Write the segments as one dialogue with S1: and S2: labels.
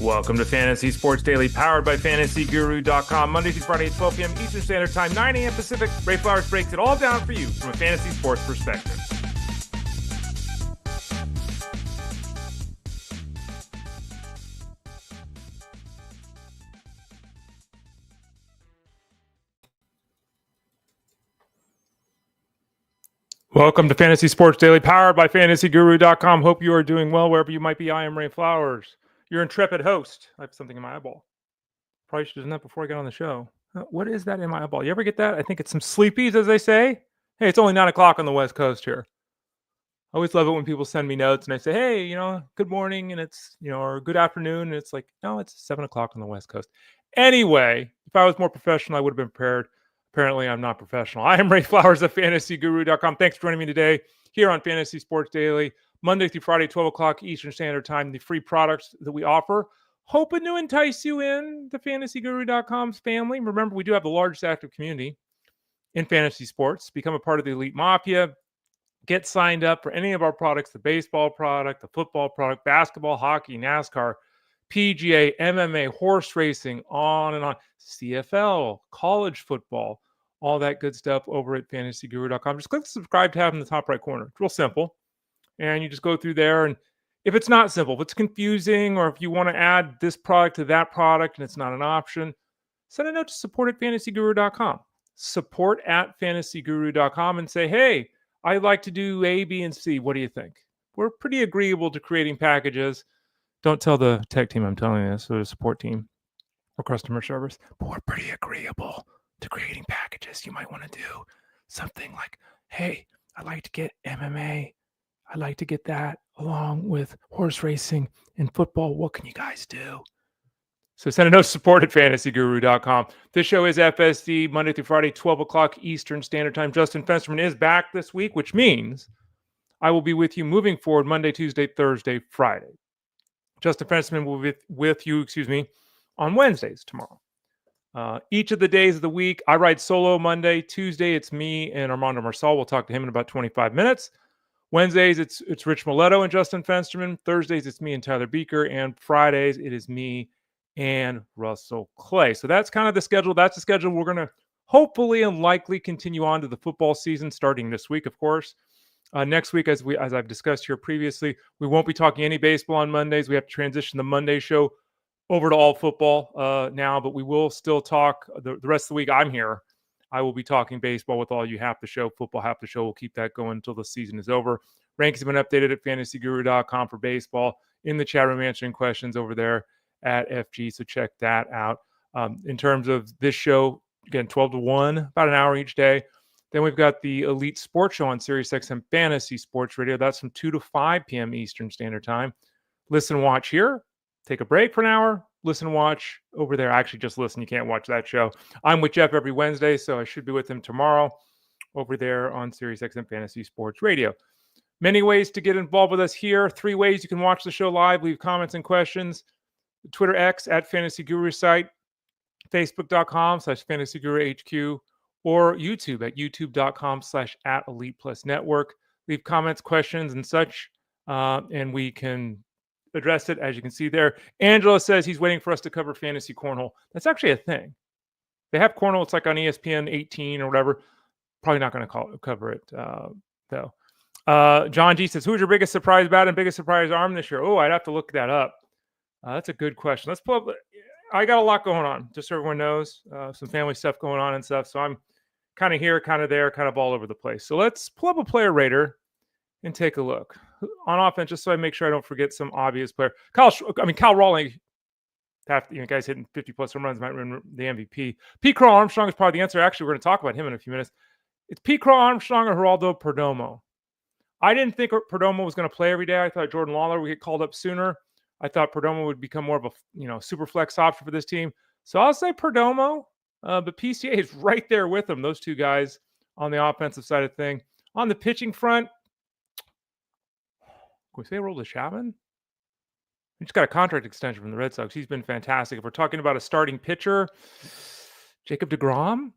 S1: Welcome to Fantasy Sports Daily, powered by FantasyGuru.com. Monday through Friday at 12 p.m. Eastern Standard Time, 9 a.m. Pacific. Ray Flowers breaks it all down for you from a fantasy sports perspective. Welcome to Fantasy Sports Daily, powered by FantasyGuru.com. Hope you are doing well wherever you might be. I am Ray Flowers, your intrepid host. I have something in my eyeball. Probably should have done that before I got on the show. What is that in my eyeball? You ever get that? I think it's some sleepies, as they say. Hey, it's only 9 o'clock on the West Coast here. I always love it when people send me notes and I say, hey, good morning, and it's, or good afternoon. And it's like, no, it's 7 o'clock on the West Coast. Anyway, if I was more professional, I would have been prepared. Apparently, I'm not professional. I am Ray Flowers of FantasyGuru.com. Thanks for joining me today here on Fantasy Sports Daily, Monday through Friday, 12 o'clock Eastern Standard Time. The free products that we offer, hoping to entice you in the FantasyGuru.com's family. Remember, we do have the largest active community in fantasy sports. Become a part of the Elite Mafia. Get signed up for any of our products, the baseball product, the football product, basketball, hockey, NASCAR, PGA, MMA, horse racing, on and on, CFL, college football, all that good stuff over at FantasyGuru.com. Just click the subscribe tab in the top right corner. It's real simple. And you just go through there. And if it's not simple, if it's confusing, or if you want to add this product to that product and it's not an option, send a note to support at FantasyGuru.com. Support at FantasyGuru.com and say, hey, I'd like to do A, B, and C. What do you think? We're pretty agreeable to creating packages. Don't tell the tech team I'm telling you this, or the support team or customer service, but we're pretty agreeable to creating packages. You might want to do something like, hey, I'd like to get MMA. I'd like to get that along with horse racing and football. What can you guys do? So send a note to support at FantasyGuru.com. This show is FSD, Monday through Friday, 12 o'clock Eastern Standard Time. Justin Fensterman is back this week, which means I will be with you moving forward Monday, Tuesday, Thursday, Friday. Justin Fensterman will be with you, on Wednesdays tomorrow. Each of the days of the week, I ride solo Monday. Tuesday, it's me and Armando Marsal. We'll talk to him in about 25 minutes. Wednesdays, it's Rich Miletto and Justin Fensterman. Thursdays, it's me and Tyler Beaker. And Fridays, it is me and Russell Clay. So that's kind of the schedule. That's the schedule we're going to hopefully and likely continue on to the football season starting this week, of course. Next week, as I've discussed here previously, we won't be talking any baseball on Mondays. We have to transition the Monday show over to all football now, but we will still talk the rest of the week. I'm here. I will be talking baseball with all you half the show, football half the show. We'll keep that going until the season is over. Rankings have been updated at FantasyGuru.com for baseball. In the chat room, answering questions over there at FG, so check that out. In terms of this show, again, 12 to 1, about an hour each day. Then we've got the Elite Sports Show on SiriusXM Fantasy Sports Radio. That's from 2 to 5 p.m. Eastern Standard Time. Listen and watch here. Take a break for an hour. Listen and watch over there. Actually, just listen. You can't watch that show. I'm with Jeff every Wednesday, so I should be with him tomorrow over there on SiriusXM Fantasy Sports Radio. Many ways to get involved with us here. 3 ways you can watch the show live, leave comments and questions. Twitter X at Fantasy Guru site, Facebook.com/FantasyGuruHQ, or YouTube at YouTube.com/@ElitePlusNetwork. Leave comments, questions, and such, and we can address it, as you can see there. Angela says he's waiting for us to cover fantasy cornhole. That's actually a thing. They have cornhole. It's like on ESPN 18 or whatever. Probably not going to cover it, though. John G says, who's your biggest surprise bat and biggest surprise arm this year? Oh, I'd have to look that up. That's a good question. Let's pull up. I got a lot going on, just so everyone knows. Some family stuff going on and stuff. So I'm kind of here, kind of there, kind of all over the place. So let's pull up a player rater and take a look on offense, just so I make sure I don't forget some obvious player. Cal Raleigh, guys hitting 50-plus home runs, might win the MVP. Pete Crow Armstrong is probably the answer. Actually, we're going to talk about him in a few minutes. It's Pete Crow Armstrong or Geraldo Perdomo. I didn't think Perdomo was going to play every day. I thought Jordan Lawlar would get called up sooner. I thought Perdomo would become more of a super flex option for this team. So I'll say Perdomo, but PCA is right there with them, those two guys on the offensive side of thing. On the pitching front, can we say Aroldis Chapman? He just got a contract extension from the Red Sox. He's been fantastic. If we're talking about a starting pitcher, Jacob deGrom,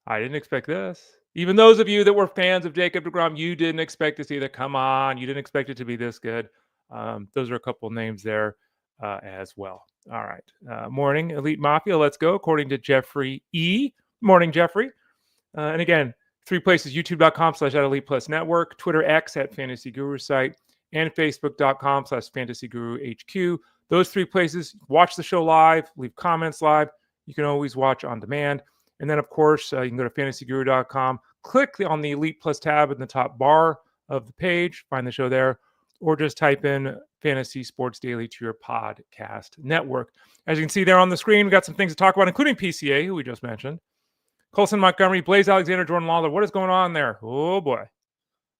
S1: I didn't expect this. Even those of you that were fans of Jacob deGrom, you didn't expect this either. Come on, you didn't expect it to be this good. Those are a couple names there. as well. All right. Morning, Elite Mafia. Let's go. According to Jeffrey E. Morning, Jeffrey. And again, 3 places: youtube.com/Elite Plus Network, Twitter X @Fantasy Guru site, and facebook.com/Fantasy Guru HQ. Those 3 places. Watch the show live, leave comments live. You can always watch on demand. And then, of course, you can go to fantasyguru.com, click on the Elite Plus tab in the top bar of the page, find the show there, or just type in Fantasy Sports Daily to your podcast network. As you can see there on the screen, we got some things to talk about, including PCA, who we just mentioned. Colson, Montgomery, Blaze Alexander, Jordan Lawlar. What is going on there? Oh, boy.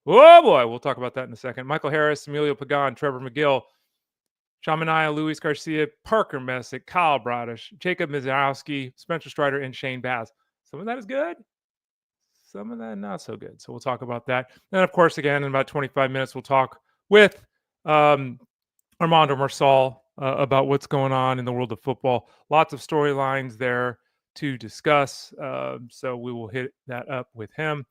S1: Oh, boy. We'll talk about that in a second. Michael Harris, Emilio Pagan, Trevor Megill, Manaea, Luis Garcia, Parker Messick, Kyle Bradish, Jacob Misiorowski, Spencer Strider, and Shane Baz. Some of that is good. Some of that not so good. So we'll talk about that. And, of course, again, in about 25 minutes, we'll talk with Armando Marsal about what's going on in the world of football. Lots of storylines there to discuss. So we will hit that up with him.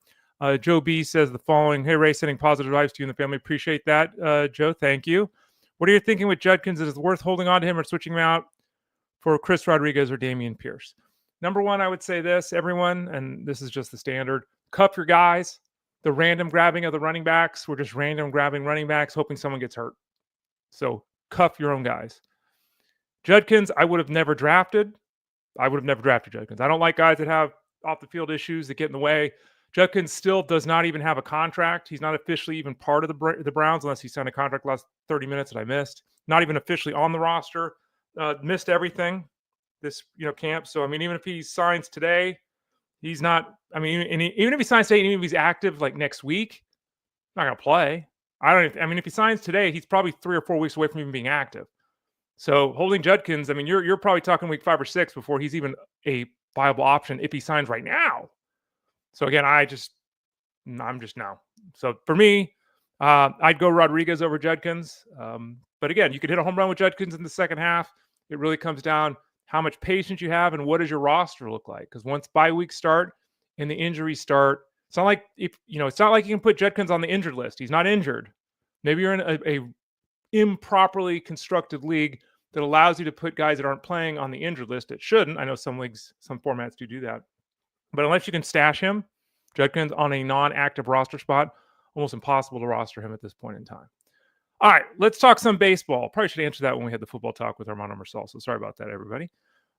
S1: Joe B says the following: Hey, Ray, sending positive vibes to you and the family. Appreciate that, Joe. Thank you. What are you thinking with Judkins? Is it worth holding on to him or switching him out for Chris Rodriguez or Damian Pierce? Number one, I would say this, everyone, and this is just the standard: cuff your guys. The random grabbing of the running backs, we're just random grabbing running backs, hoping someone gets hurt. So cuff your own guys. Judkins, I would have never drafted. Judkins. I don't like guys that have off-the-field issues that get in the way. Judkins still does not even have a contract. He's not officially even part of the Browns unless he signed a contract last 30 minutes that I missed. Not even officially on the roster. Missed everything this camp. So, I mean, even if he signs today, he's not – I mean, even if he signs today, even if he's active like next week, not going to play. If he signs today, he's probably 3 or 4 weeks away from even being active. So holding Judkins, I mean, you're probably talking week 5 or 6 before he's even a viable option if he signs right now. So again, I'm just no. So for me, I'd go Rodriguez over Judkins. But again, you could hit a home run with Judkins in the second half. It really comes down how much patience you have and what does your roster look like. Because once bye weeks start and the injuries start, it's not like you can put Judkins on the injured list. He's not injured. Maybe you're in a improperly constructed league that allows you to put guys that aren't playing on the injured list. It shouldn't. I know some leagues, some formats do that. But unless you can stash him, Judkins on a non-active roster spot, almost impossible to roster him at this point in time. All right, let's talk some baseball. Probably should answer that when we had the football talk with Armando Marsal. So sorry about that, everybody.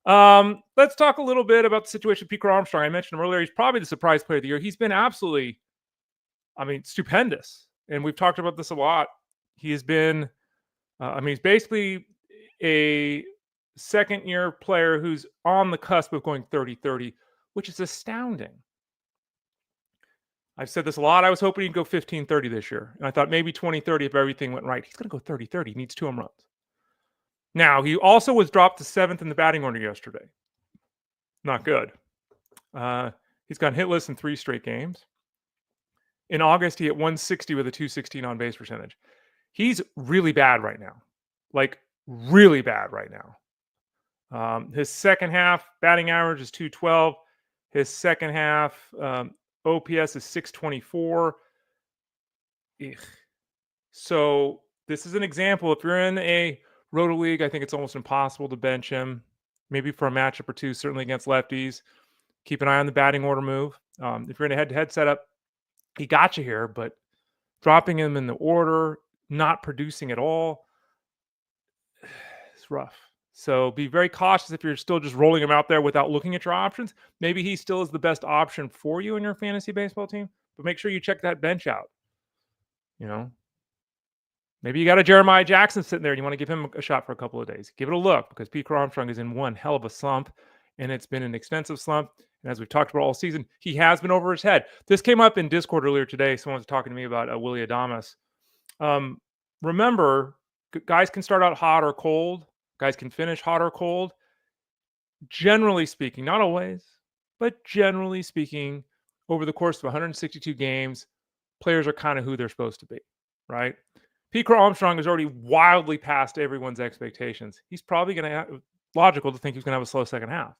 S1: Let's talk a little bit about the situation with Pico Armstrong. I mentioned him earlier. He's probably the surprise player of the year. He's been absolutely, stupendous. And we've talked about this a lot. He has been, he's basically a second-year player who's on the cusp of going 30-30, which is astounding. I've said this a lot. I was hoping he'd go 15-30 this year. And I thought maybe 20-30 if everything went right. He's going to go 30-30. He needs 2 home runs. Now, he also was dropped to 7th in the batting order yesterday. Not good. He's gone hitless in 3 straight games. In August, he hit 160 with a 216 on-base percentage. He's really bad right now. Like, really bad right now. His second half batting average is 212. His second half OPS is 624. So this is an example. If you're in a roto league, I think it's almost impossible to bench him. Maybe for a matchup or 2, certainly against lefties. Keep an eye on the batting order move. If you're in a head-to-head setup, he got you here, but dropping him in the order, not producing at all, it's rough. So be very cautious if you're still just rolling him out there without looking at your options. Maybe he still is the best option for you in your fantasy baseball team, but make sure you check that bench out. Maybe you got a Jeremiah Jackson sitting there and you want to give him a shot for a couple of days. Give it a look because Pico Armstrong is in one hell of a slump, and it's been an extensive slump. And as we've talked about all season, he has been over his head. This came up in Discord earlier today. Someone was talking to me about Willie Adames. Remember, guys can start out hot or cold. Guys can finish hot or cold. Generally speaking, not always, but generally speaking, over the course of 162 games, players are kind of who they're supposed to be, right? Pico Armstrong is already wildly past everyone's expectations. He's probably going to have, logical to think he's going to have a slow second half.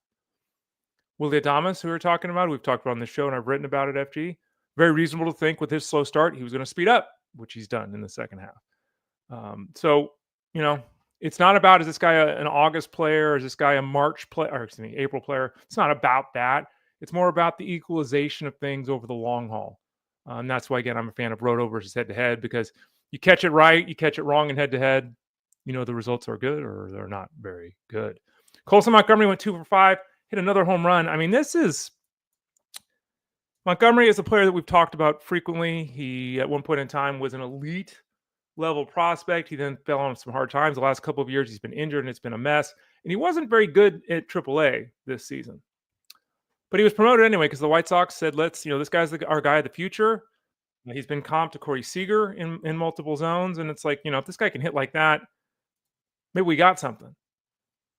S1: Willie Adames, who we're talking about, we've talked about on this show and I've written about it, FG. Very reasonable to think with his slow start, he was going to speed up, which he's done in the second half. It's not about, is this guy an August player? Is this guy a March player? Or excuse me, April player? It's not about that. It's more about the equalization of things over the long haul. And that's why, again, I'm a fan of roto versus head-to-head, because you catch it right, you catch it wrong in head-to-head, the results are good or they're not very good. Colson Montgomery went 2 for 5, hit another home run. I mean, Montgomery is a player that we've talked about frequently. He, at one point in time, was an elite level prospect. He then fell on some hard times. The last couple of years, he's been injured and it's been a mess. And he wasn't very good at AAA this season. But he was promoted anyway because the White Sox said, this guy's our guy of the future. He's been comped to Corey Seager in multiple zones. And it's like, if this guy can hit like that, maybe we got something.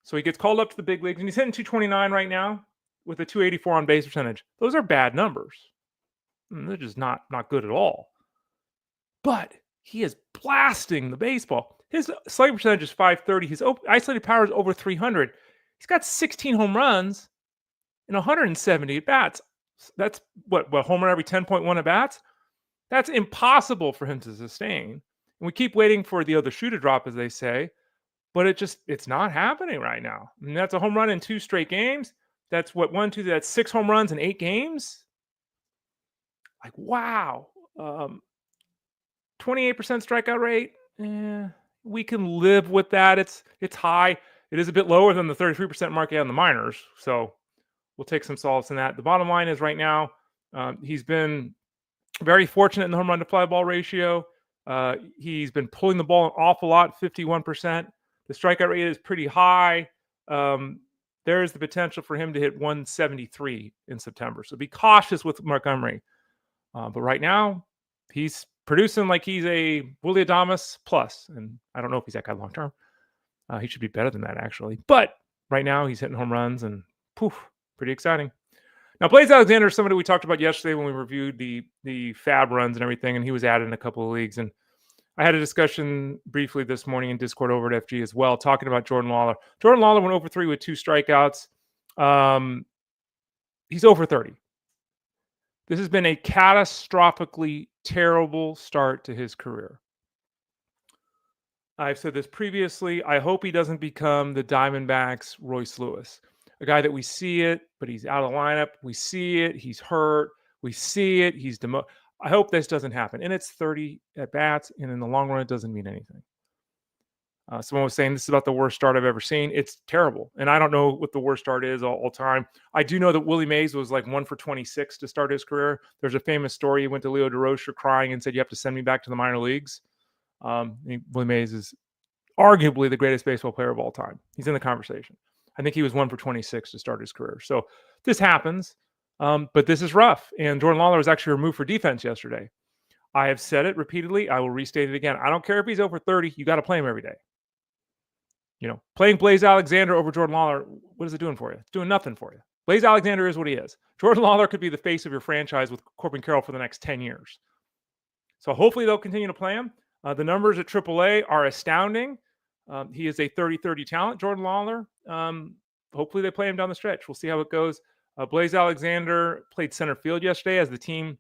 S1: So he gets called up to the big leagues, and he's hitting 229 right now with a 284 on base percentage. Those are bad numbers. They're just not good at all. But he is blasting the baseball. His slugging percentage is 530. His isolated power is over 300. He's got 16 home runs and 170 at bats. That's what home run every 10.1 at bats? That's impossible for him to sustain. And we keep waiting for the other shoe to drop, as they say, but it's not happening right now. And that's a home run in 2 straight games. That's that's 6 home runs in 8 games. Like, wow. 28% strikeout rate. We can live with that. It's high. It is a bit lower than the 33% mark on the minors. So we'll take some solace in that. The bottom line is right now, he's been very fortunate in the home run to fly ball ratio. He's been pulling the ball an awful lot, 51%. The strikeout rate is pretty high. There is the potential for him to hit 173 in September. So be cautious with Montgomery. But right now, he's producing like he's a Willie Adames plus. And I don't know if he's that guy long term. He should be better than that, actually. But right now, he's hitting home runs and pretty exciting. Now, Blaze Alexander is somebody we talked about yesterday when we reviewed the fab runs and everything, and he was added in a couple of leagues. And I had a discussion briefly this morning in Discord over at FG as well, talking about Jordan Lawlar. Jordan Lawlar went over 3 with 2 strikeouts. He's over 30. This has been a catastrophically terrible start to his career. I've said this previously. I hope he doesn't become the Diamondbacks' Royce Lewis, a guy that we see it, but he's out of the lineup. We see it. He's hurt. We see it. He's demoted. I hope this doesn't happen. And it's 30 at-bats, and in the long run, it doesn't mean anything. Someone was saying this is about the worst start I've ever seen. It's terrible. And I don't know what the worst start is all time. I do know that Willie Mays was like 1 for 26 to start his career. There's a famous story. He went to Leo DeRocher crying and said, "You have to send me back to the minor leagues." Willie Mays is arguably the greatest baseball player of all time. He's in the conversation. I think he was 1 for 26 to start his career. So this happens, but this is rough. And Jordan Lawlar was actually removed for defense yesterday. I have said it repeatedly. I will restate it again. I don't care if he's over 30. You got to play him every day. Playing Blaze Alexander over Jordan Lawlar, what is it doing for you? It's doing nothing for you. Blaze Alexander is what he is. Jordan Lawlar could be the face of your franchise with Corbin Carroll for the next 10 years. So hopefully they'll continue to play him. The numbers at AAA are astounding. He is a 30-30 talent, Jordan Lawlar. Hopefully they play him down the stretch. We'll see how it goes. Blaze Alexander played center field yesterday as the team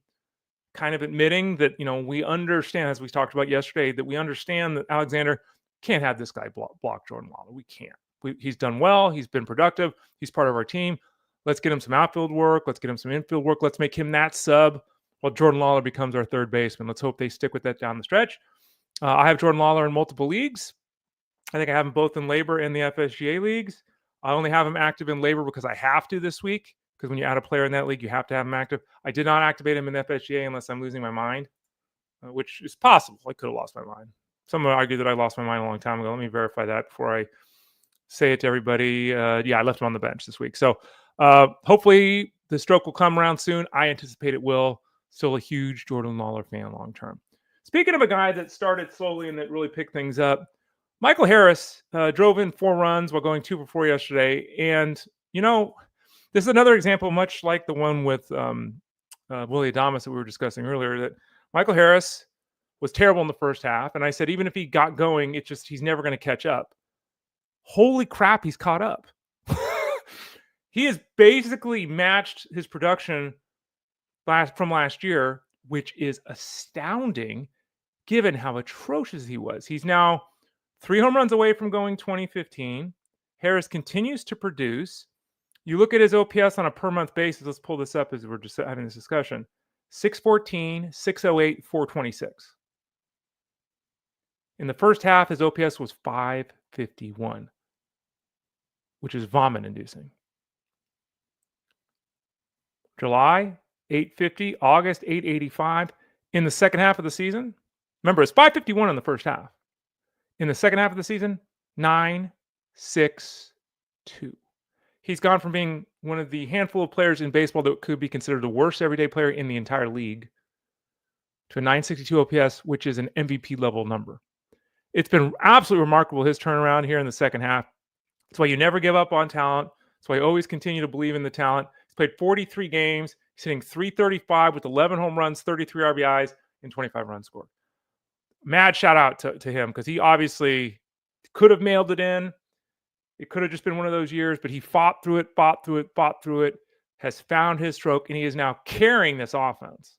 S1: kind of admitting that, we understand, as we talked about yesterday, that we understand that Alexander can't have this guy block Jordan Lawlar. We can't. He's done well. He's been productive. He's part of our team. Let's get him some outfield work. Let's get him some infield work. Let's make him that sub while Jordan Lawlar becomes our third baseman. Let's hope they stick with that down the stretch. I have Jordan Lawlar in multiple leagues. I think I have him both in labor and the FSGA leagues. I only have him active in labor because I have to this week, because when you add a player in that league, you have to have him active. I did not activate him in FSGA unless I'm losing my mind, which is possible. I could have lost my mind. Someone argued that I lost my mind a long time ago. Let me verify that before I say it to everybody. I left him on the bench this week. So hopefully the stroke will come around soon. I anticipate it will. Still a huge Jordan Lawlar fan long term. Speaking of a guy that started slowly and that really picked things up, Michael Harris drove in 4 runs while going 2 for 4 yesterday. And, this is another example, much like the one with Willie Adames that we were discussing earlier, that Michael Harris was terrible in the first half. And I said, even if he got going, he's never going to catch up. Holy crap, he's caught up. He has basically matched his production from last year, which is astounding given how atrocious he was. He's now 3 home runs away from going 2015. Harris continues to produce. You look at his OPS on a per month basis. Let's pull this up as we're just having this discussion. 614, 608, 426. In the first half, his OPS was 551, which is vomit-inducing. July, 850. August, 885. In the second half of the season, remember, it's 551 in the first half. In the second half of the season, 962. He's gone from being one of the handful of players in baseball that could be considered the worst everyday player in the entire league to a 962 OPS, which is an MVP level number. It's been absolutely remarkable, his turnaround here in the second half. That's why you never give up on talent. That's why you always continue to believe in the talent. He's played 43 games. He's hitting .335 with 11 home runs, 33 RBIs, and 25 runs scored. Mad shout out to him because he obviously could have mailed it in. It could have just been one of those years, but he fought through it, has found his stroke, and he is now carrying this offense.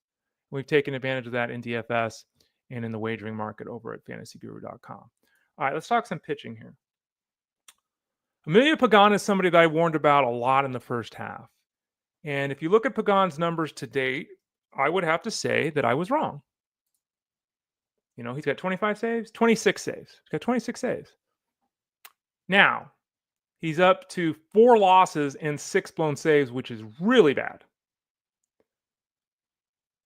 S1: We've taken advantage of that in DFS and in the wagering market over at fantasyguru.com. All right, let's talk some pitching here. Emilio Pagan is somebody that I warned about a lot in the first half. And if you look at Pagan's numbers to date, I would have to say that I was wrong. You know, he's got 25 saves, 26 saves. He's got 26 saves. Now, he's up to 4 losses and 6 blown saves, which is really bad.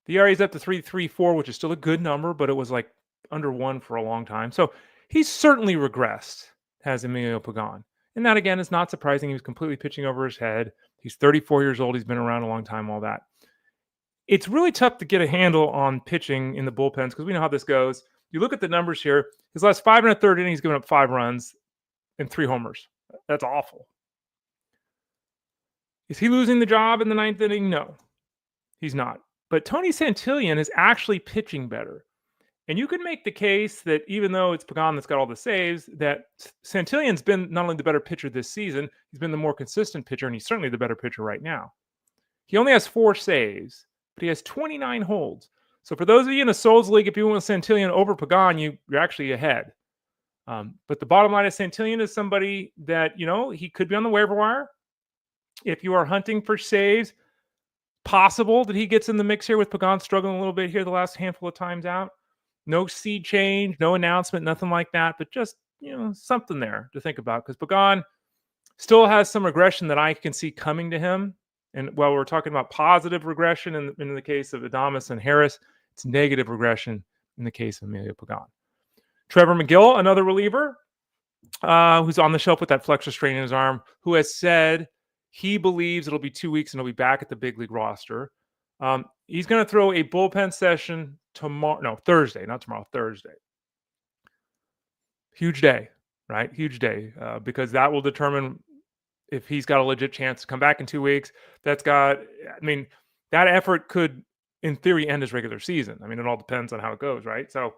S1: The ERA is up to 3.34, which is still a good number, but it was like under 1 for a long time. So he's certainly regressed, has Emilio Pagan. And that, again, is not surprising. He was completely pitching over his head. He's 34 years old. He's been around a long time, all that. It's really tough to get a handle on pitching in the bullpens because we know how this goes. You look at the numbers here. His last 5 1/3 innings, he's given up 5 runs and 3 homers. That's awful. Is he losing the job in the 9th inning? No, he's not. But Tony Santillan is actually pitching better. And you can make the case that even though it's Pagan that's got all the saves, that Santillan's been not only the better pitcher this season, he's been the more consistent pitcher, and he's certainly the better pitcher right now. He only has 4 saves, but he has 29 holds. So for those of you in a Souls League, if you want Santillan over Pagan, you're actually ahead. But the bottom line is Santillan is somebody that, you know, he could be on the waiver wire. If you are hunting for saves, possible that he gets in the mix here with Pagan struggling a little bit here the last handful of times out. No seed change, no announcement, nothing like that, but just, you know, something there to think about because Pagan still has some regression that I can see coming to him. And while we're talking about positive regression in the case of Adames and Harris, it's negative regression in the case of Emilio Pagan. Trevor Megill, another reliever who's on the shelf with that flexor strain in his arm, who has said he believes it'll be 2 weeks and he'll be back at the big league roster. He's going to throw a bullpen session Thursday, not tomorrow, Thursday. Huge day, right? Huge day because that will determine if he's got a legit chance to come back in 2 weeks. That effort could, in theory, end his regular season. I mean, it all depends on how it goes, right? So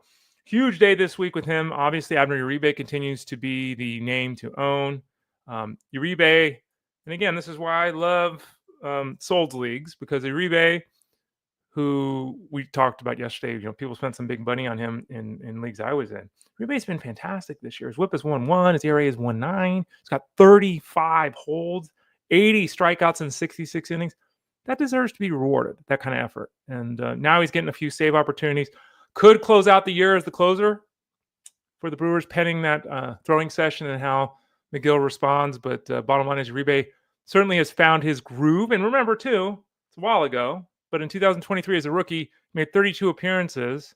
S1: huge day this week with him. Obviously, Abner Uribe continues to be the name to own. Uribe, and again, this is why I love Souls Leagues, because Uribe, who we talked about yesterday, you know, people spent some big money on him in leagues I was in. Uribe's been fantastic this year. His whip is 1.1. His ERA is 1.9. He's got 35 holds, 80 strikeouts in 66 innings. That deserves to be rewarded, that kind of effort. And now he's getting a few save opportunities. Could close out the year as the closer for the Brewers, pending that throwing session and how Megill responds. But bottom line is Uribe certainly has found his groove. And remember, too, it's a while ago, but in 2023 as a rookie, he made 32 appearances,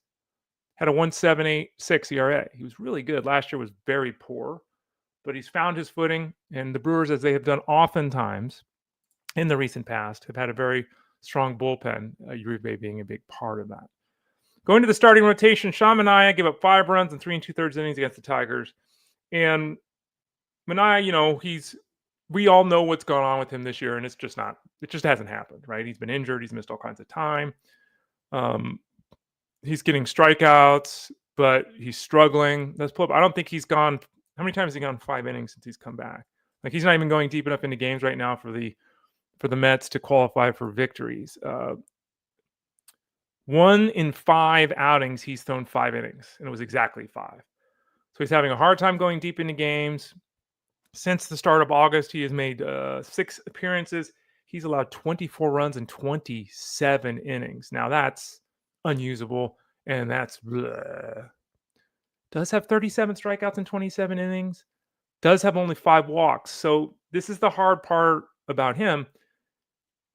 S1: had a 1.76 ERA. He was really good. Last year was very poor, but he's found his footing. And the Brewers, as they have done oftentimes in the recent past, have had a very strong bullpen, Uribe being a big part of that. Going to the starting rotation, Sean Manaea gave up 5 runs in 3 2/3 innings against the Tigers. And Manaea, you know, we all know what's going on with him this year, and it just hasn't happened, right? He's been injured. He's missed all kinds of time. He's getting strikeouts, but he's struggling. Let's pull up. I don't think he's gone. How many times has he gone 5 innings since he's come back? Like, he's not even going deep enough into games right now for the Mets to qualify for victories. 1 in 5 outings, he's thrown 5 innings, and it was exactly 5. So he's having a hard time going deep into games. Since the start of August, he has made 6 appearances. He's allowed 24 runs in 27 innings. Now that's unusable, and that's bleh. Does have 37 strikeouts in 27 innings. Does have only 5 walks. So this is the hard part about him.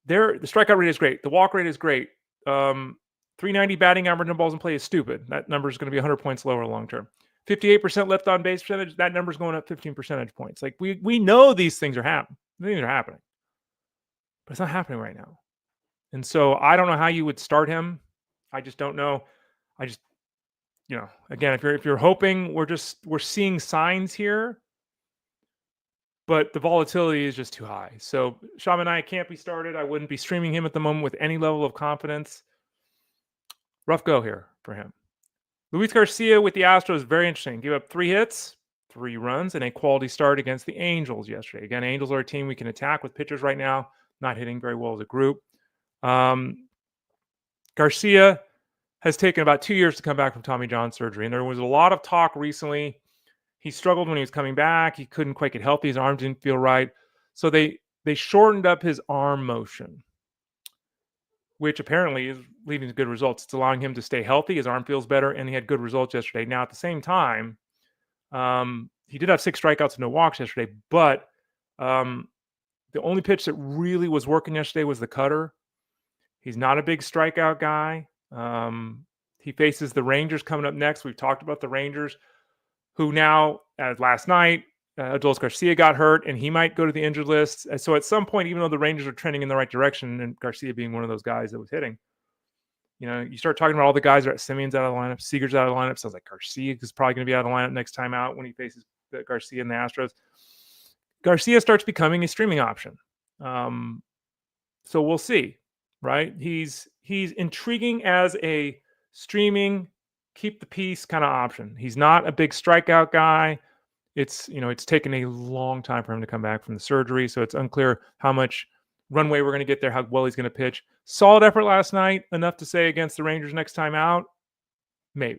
S1: The strikeout rate is great. The walk rate is great. 390 batting average in balls in play is stupid. That number is going to be 100 points lower long term. 58% left on base percentage. That number is going up 15 percentage points. Like we know these things are happening. Things are happening, but it's not happening right now. And so I don't know how you would start him. I just don't know. Again, if you're hoping, we're seeing signs here, but the volatility is just too high. So Manaea can't be started. I wouldn't be streaming him at the moment with any level of confidence. Rough go here for him. Luis Garcia with the Astros, very interesting. Gave up 3 hits, 3 runs, and a quality start against the Angels yesterday. Again, Angels are a team we can attack with pitchers right now, not hitting very well as a group. Garcia has taken about 2 years to come back from Tommy John surgery, and there was a lot of talk recently. He struggled when he was coming back. He couldn't quite get healthy. His arm didn't feel right. So they shortened up his arm motion, which apparently is leading to good results. It's allowing him to stay healthy. His arm feels better, and he had good results yesterday. Now, at the same time, he did have 6 strikeouts and no walks yesterday, but the only pitch that really was working yesterday was the cutter. He's not a big strikeout guy. He faces the Rangers coming up next. We've talked about the Rangers, who now, as last night, Adolis Garcia got hurt, and he might go to the injured list. And so at some point, even though the Rangers are trending in the right direction, and Garcia being one of those guys that was hitting, you start talking about all the guys that are Simeon's out of the lineup, Seager's out of the lineup. Sounds like Garcia is probably going to be out of the lineup next time out when he faces Garcia and the Astros. Garcia starts becoming a streaming option. So we'll see, right? He's intriguing as a streaming, keep the peace kind of option. He's not a big strikeout guy. It's taken a long time for him to come back from the surgery, so it's unclear how much runway we're going to get there, how well he's going to pitch. Solid effort last night, enough to say against the Rangers next time out? Maybe.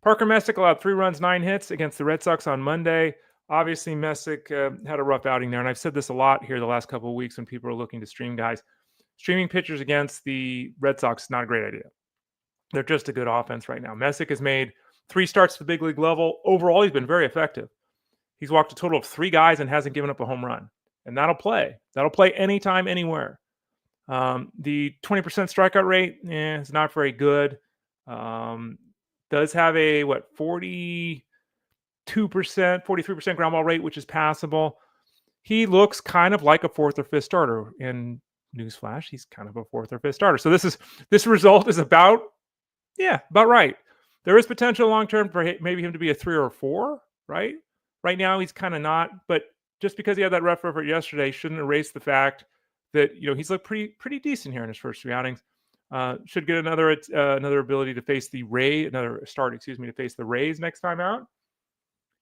S1: Parker Messick allowed 3 runs, 9 hits against the Red Sox on Monday. Obviously, Messick had a rough outing there, and I've said this a lot here the last couple of weeks when people are looking to stream guys. Streaming pitchers against the Red Sox is not a great idea. They're just a good offense right now. Messick has made 3 starts to the big league level. Overall, he's been very effective. He's walked a total of 3 guys and hasn't given up a home run. And that'll play. That'll play anytime, anywhere. The 20% strikeout rate is not very good. Does have a, 42%, 43% ground ball rate, which is passable. He looks kind of like a 4th or 5th starter. And newsflash, he's kind of a 4th or 5th starter. So this result is about right. There is potential long-term for maybe him to be a 3 or a 4, right? Right now, he's kind of not. But just because he had that rough effort yesterday shouldn't erase the fact that, he's looked pretty decent here in his first 3 outings. Should get another ability to face the to face the Rays next time out.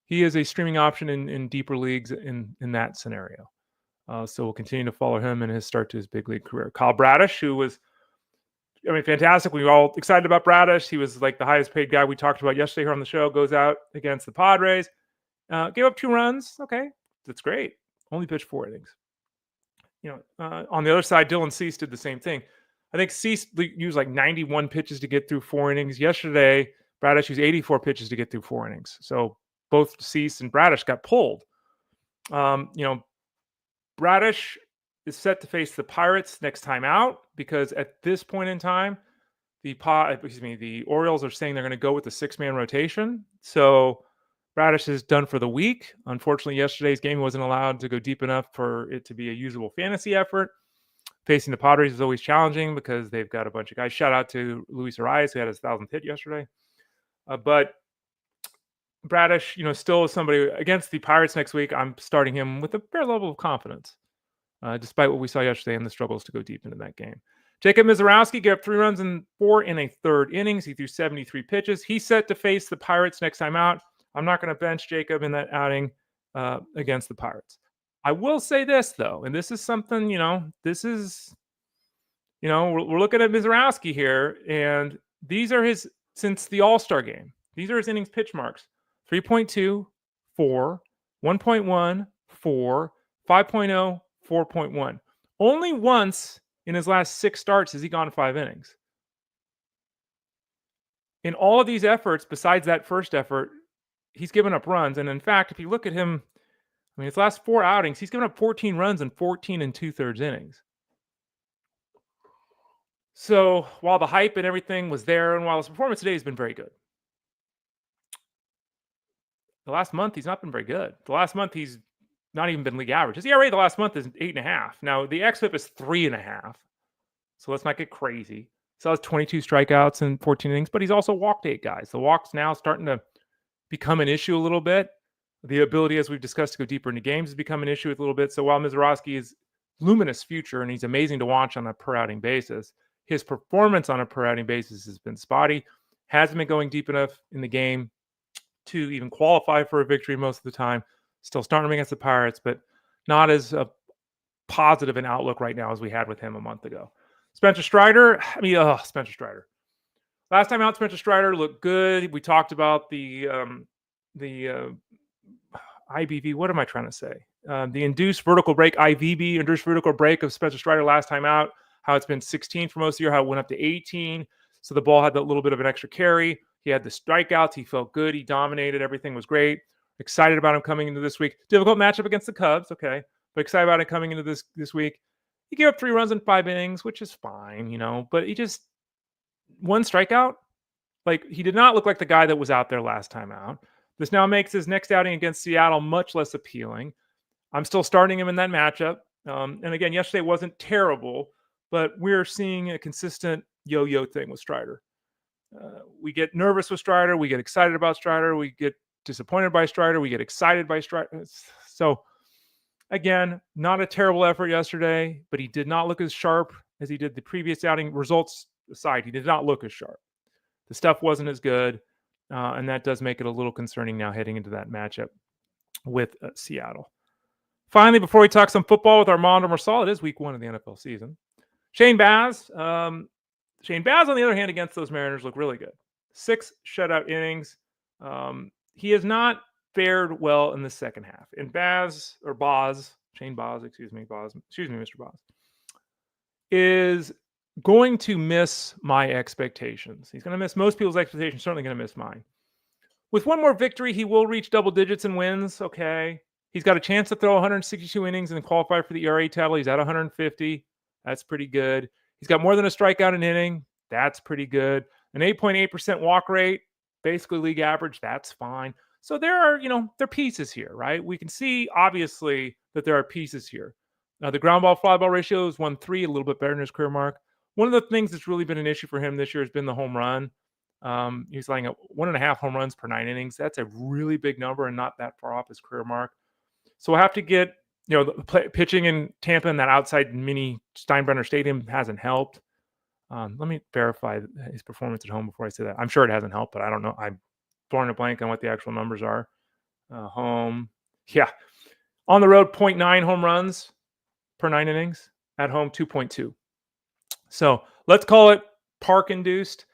S1: He is a streaming option in deeper leagues in that scenario. So we'll continue to follow him in his start to his big league career. Kyle Bradish, who was, fantastic. We were all excited about Bradish. He was like the highest paid guy we talked about yesterday here on the show. Goes out against the Padres. Gave up 2 runs. Okay, that's great. Only pitched 4 innings. On the other side, Dylan Cease did the same thing. I think Cease used like 91 pitches to get through 4 innings. Yesterday, Bradish used 84 pitches to get through 4 innings. So both Cease and Bradish got pulled. Bradish is set to face the Pirates next time out because at this point in time, the Orioles are saying they're going to go with the 6-man rotation. So Bradish is done for the week. Unfortunately, yesterday's game wasn't allowed to go deep enough for it to be a usable fantasy effort. Facing the Padres is always challenging because they've got a bunch of guys. Shout out to Luis Arias, who had his 1,000th hit yesterday. But Bradish, still is somebody against the Pirates next week. I'm starting him with a fair level of confidence, despite what we saw yesterday and the struggles to go deep into that game. Jacob Misiorowski gave up 3 runs and 4 in a 3rd innings. He threw 73 pitches. He's set to face the Pirates next time out. I'm not going to bench Jacob in that outing against the Pirates. I will say this, though, and this is something, we're looking at Misiorowski here, and these are since the All-Star game, these are his innings pitch marks. 3.2, 4, 1.1, 4, 5.0, 4.1. Only once in his last 6 starts has he gone 5 innings. In all of these efforts, besides that first effort, he's given up runs. And in fact, if you look at him, I mean, his last 4 outings, he's given up 14 runs in 14 2/3 innings. So while the hype and everything was there, and while his performance today has been very good, the last month he's not been very good. The last month he's not even been league average. His ERA the last month is 8.5. Now the xFIP is 3.5. So let's not get crazy. So has 22 strikeouts in 14 innings, but he's also walked 8 guys. The walks now starting to become an issue a little bit. The ability, as we've discussed, to go deeper into games has become an issue with a little bit. So while Misiorowski is luminous future and he's amazing to watch on a per outing basis, his performance on a per outing basis has been spotty. Hasn't been going deep enough in the game to even qualify for a victory most of the time. Still starting against the Pirates, but not as a positive an outlook right now as we had with him a month ago. Spencer Strider. Spencer Strider. Last time out, Spencer Strider looked good. We talked about the IBV. What am I trying to say? The induced vertical break, IVB, induced vertical break of Spencer Strider last time out. How it's been 16 for most of the year. How it went up to 18. So the ball had that little bit of an extra carry. He had the strikeouts. He felt good. He dominated. Everything was great. Excited about him coming into this week. Difficult matchup against the Cubs. Okay. But excited about him coming into this week. He gave up 3 runs in 5 innings, which is fine, but he just 1 strikeout. Like, he did not look like the guy that was out there last time out. This now makes his next outing against Seattle much less appealing. I'm still starting him in that matchup. And again, yesterday wasn't terrible, but we're seeing a consistent yo-yo thing with Strider. We get nervous with Strider. We get excited about Strider. We get disappointed by Strider. We get excited by Strider. So, again, not a terrible effort yesterday, but he did not look as sharp as he did the previous outing. Results aside, he did not look as sharp. The stuff wasn't as good, and that does make it a little concerning now heading into that matchup with Seattle. Finally, before we talk some football with Armando Marsal, it is week 1 of the NFL season. Shane Baz. Shane Baz, on the other hand, against those Mariners, looked really good. 6 shutout innings. He has not fared well in the second half. And Shane Baz, Mr. Baz, is going to miss my expectations. He's going to miss most people's expectations, certainly going to miss mine. With 1 more victory, he will reach double digits in wins. Okay. He's got a chance to throw 162 innings and qualify for the ERA table. He's at 150. That's pretty good. He's got more than a strikeout an inning. That's pretty good. An 8.8% walk rate, basically league average. That's fine. So there are, there are pieces here, right? We can see, obviously, that there are pieces here. Now, the ground ball fly ball ratio is 1.3, a little bit better than his career mark. One of the things that's really been an issue for him this year has been the home run. He's like 1.5 home runs per 9 innings. That's a really big number and not that far off his career mark. So we'll have to get, pitching in Tampa in that outside mini Steinbrenner Stadium hasn't helped. Let me verify his performance at home before I say that. I'm sure it hasn't helped, but I don't know. I'm drawing a blank on what the actual numbers are. Home. Yeah. On the road, 0.9 home runs per 9 innings. At home, 2.2. So let's call it park-induced.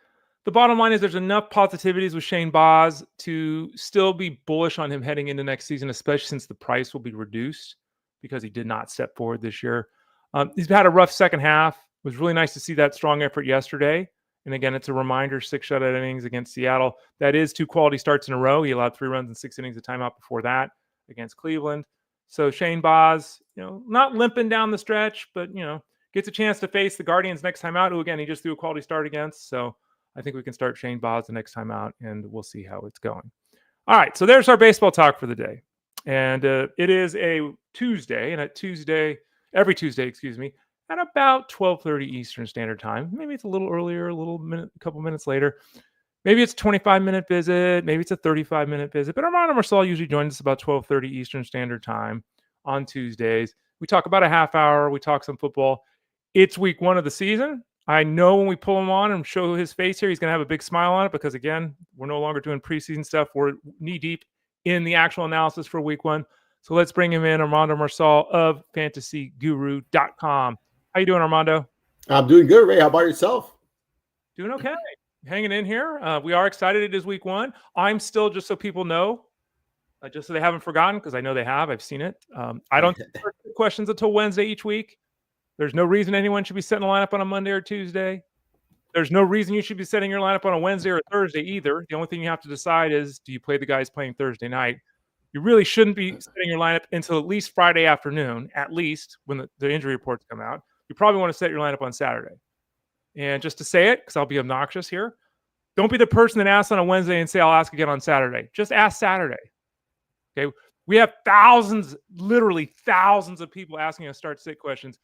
S1: The bottom line is there's enough positivities with Shane Baz to still be bullish on him heading into next season, especially since the price will be reduced because he did not step forward this year. He's had a rough second half. It was really nice to see that strong effort yesterday. And again, it's a reminder, 6 shutout innings against Seattle. That is 2 quality starts in a row. He allowed 3 runs in 6 innings of timeout before that against Cleveland. So Shane Baz, not limping down the stretch, but, gets a chance to face the Guardians next time out, who, again, he just threw a quality start against. So I think we can start Shane Baz the next time out, and we'll see how it's going. All right, so there's our baseball talk for the day. And it is a Tuesday, and every Tuesday, at about 12:30 Eastern Standard Time. Maybe it's a little earlier, a couple minutes later. Maybe it's a 25-minute visit. Maybe it's a 35-minute visit. But Armando Marsal usually joins us about 12:30 Eastern Standard Time on Tuesdays. We talk about a half hour. We talk some football. It's week 1 of the season. I know when we pull him on and show his face here, he's going to have a big smile on it because, again, we're no longer doing preseason stuff. We're knee-deep in the actual analysis for week 1. So let's bring him in, Armando Marsal of fantasyguru.com. How you doing, Armando?
S2: I'm doing good, Ray. How about yourself?
S1: Doing okay. Hanging in here. We are excited. It is week 1. I'm still, just so people know, just so they haven't forgotten, because I know they have. I've seen it. I don't start questions until Wednesday each week. There's no reason anyone should be setting a lineup on a Monday or Tuesday. There's no reason you should be setting your lineup on a Wednesday or a Thursday either. The only thing you have to decide is, do you play the guys playing Thursday night? You really shouldn't be setting your lineup until at least Friday afternoon, at least when the injury reports come out. You probably want to set your lineup on Saturday. And just to say it, because I'll be obnoxious here, don't be the person that asks on a Wednesday and say, I'll ask again on Saturday. Just ask Saturday. Okay. We have thousands, literally thousands of people asking us start-sit questions.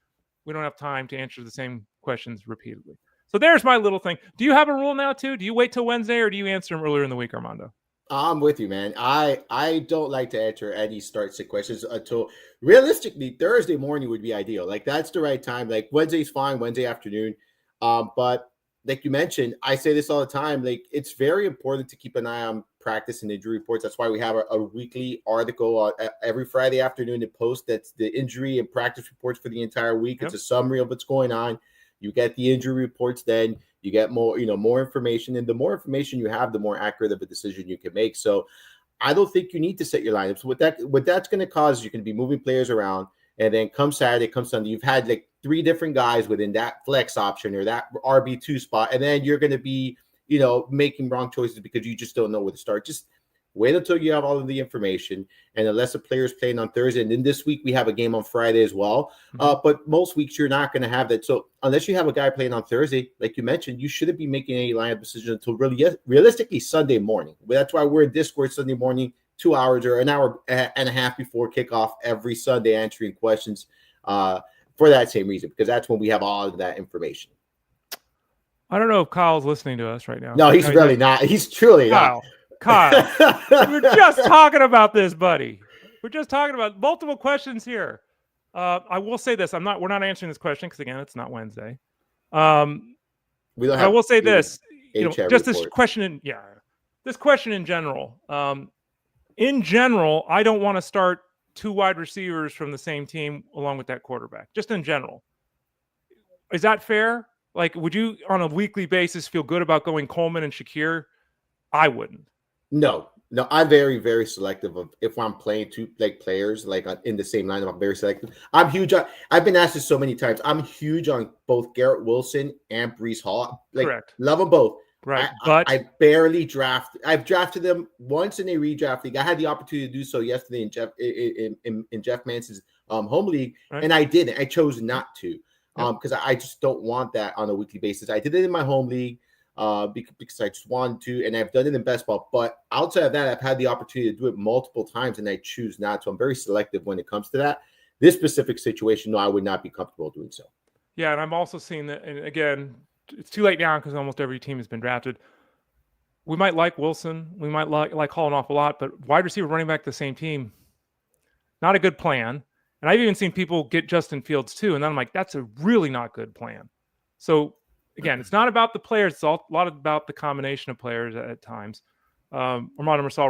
S1: We don't have time to answer the same questions repeatedly. So there's my little thing. Do you have a rule now too? Do you wait till Wednesday, or do you answer them earlier in the week, Armando?
S2: I'm with you, man. I don't like to answer any start-sit questions until realistically Thursday morning would be ideal. Like that's the right time. Like Wednesday's fine, Wednesday afternoon. But like you mentioned, I say this all the time. Like it's very important to keep an eye on practice and injury reports. That's why we have a weekly article every Friday afternoon to post. That's the injury and practice reports for the entire week. Yep. It's a summary of what's going on. You get the injury reports, then you get more information. And the more information you have, the more accurate of a decision you can make. So I don't think you need to set your lineups. What that's going to cause, you can be moving players around. And then come Saturday, come Sunday, you've had like 3 different guys within that flex option or that RB2 spot. And then you're going to be, making wrong choices because you just don't know where to start. Just wait until you have all of the information. And unless a player is playing on Thursday, and then this week we have a game on Friday as well. But most weeks you're not going to have that. So unless you have a guy playing on Thursday, like you mentioned, you shouldn't be making any lineup decision until realistically Sunday morning. That's why we're in Discord Sunday morning, 2 hours or an hour and a half before kickoff every Sunday, answering questions for that same reason, because that's when we have all of that information.
S1: I don't know if Kyle's listening to us right now.
S2: No, he's really not. He's truly not.
S1: Kyle, we're just talking about this, buddy. We're just talking about multiple questions here. I will say this: we're not answering this question because again, it's not Wednesday.
S2: We don't have.
S1: I will say this: just this
S2: report.
S1: question this question in general. In general, I don't want to start 2 wide receivers from the same team along with that quarterback. Just in general, is that fair? Like, would you on a weekly basis feel good about going Coleman and Shakir? I wouldn't.
S2: No, I'm very, very selective of if I'm playing 2 players in the same lineup. I'm very selective. I'm huge on. I've been asked this so many times. I'm huge on both Garrett Wilson and Breece Hall.
S1: Correct.
S2: Love them both.
S1: Right,
S2: but I barely draft. I've drafted them once in a redraft league. I had the opportunity to do so yesterday in Jeff Manson's home league, right. And I didn't. I chose not to because I just don't want that on a weekly basis. I did it in my home league. Because I just wanted to, and I've done it in best ball. But outside of that, I've had the opportunity to do it multiple times, and I choose not to. I'm very selective when it comes to that. This specific situation, no, I would not be comfortable doing so.
S1: Yeah, and I'm also seeing that, and again, it's too late now because almost every team has been drafted. We might like Wilson. We might like Hall an awful lot, but wide receiver, running back, the same team, not a good plan. And I've even seen people get Justin Fields too, and then I'm like, that's a really not good plan. So again, it's not about the players. It's a lot about the combination of players at times. Armando, Marsal,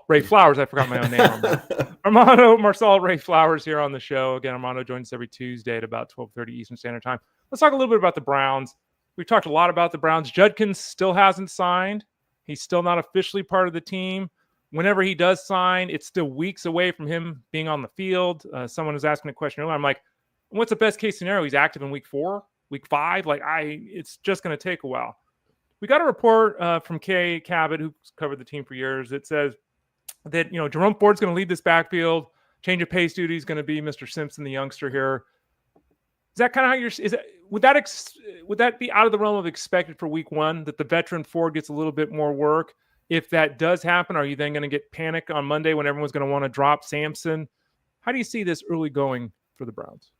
S1: Ray Flowers. I forgot my own name. Armando, Marsal, Ray Flowers here on the show. Again, Armando joins us every Tuesday at about 12:30 Eastern Standard Time. Let's talk a little bit about the Browns. We've talked a lot about the Browns. Judkins still hasn't signed. He's still not officially part of the team. Whenever he does sign, it's still weeks away from him being on the field. Someone was asking a question earlier. I'm like, what's the best case scenario? He's active in week 4, week 5. It's just going to take a while. We got a report from Kay Cabot, who's covered the team for years. It says that, Jerome Ford's going to lead this backfield. Change of pace duty is going to be Mr. Simpson, the youngster here. Is that kind of how would that be out of the realm of expected for week 1, that the veteran Ford gets a little bit more work? If that does happen, are you then going to get panic on Monday when everyone's going to want to drop Sampson? How do you see this early going for the Browns?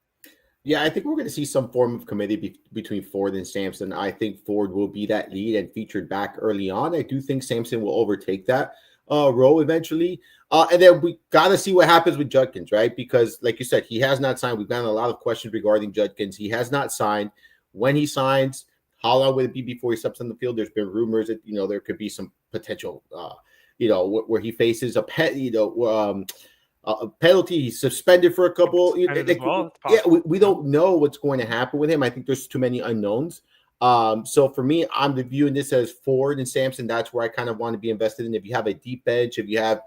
S2: Yeah, I think we're going to see some form of committee between Ford and Sampson. I think Ford will be that lead and featured back early on. I do think Sampson will overtake that role eventually. And then we got to see what happens with Judkins, right? Because like you said, he has not signed. We've gotten a lot of questions regarding Judkins. He has not signed. When he signs, how long would it be before he steps on the field? There's been rumors that, there could be some potential, where he faces a penalty. He's suspended for a couple. We don't know what's going to happen with him. I think there's too many unknowns. So for me, I'm viewing this as Ford and Sampson. That's where I kind of want to be invested in. If you have a deep bench, if you have,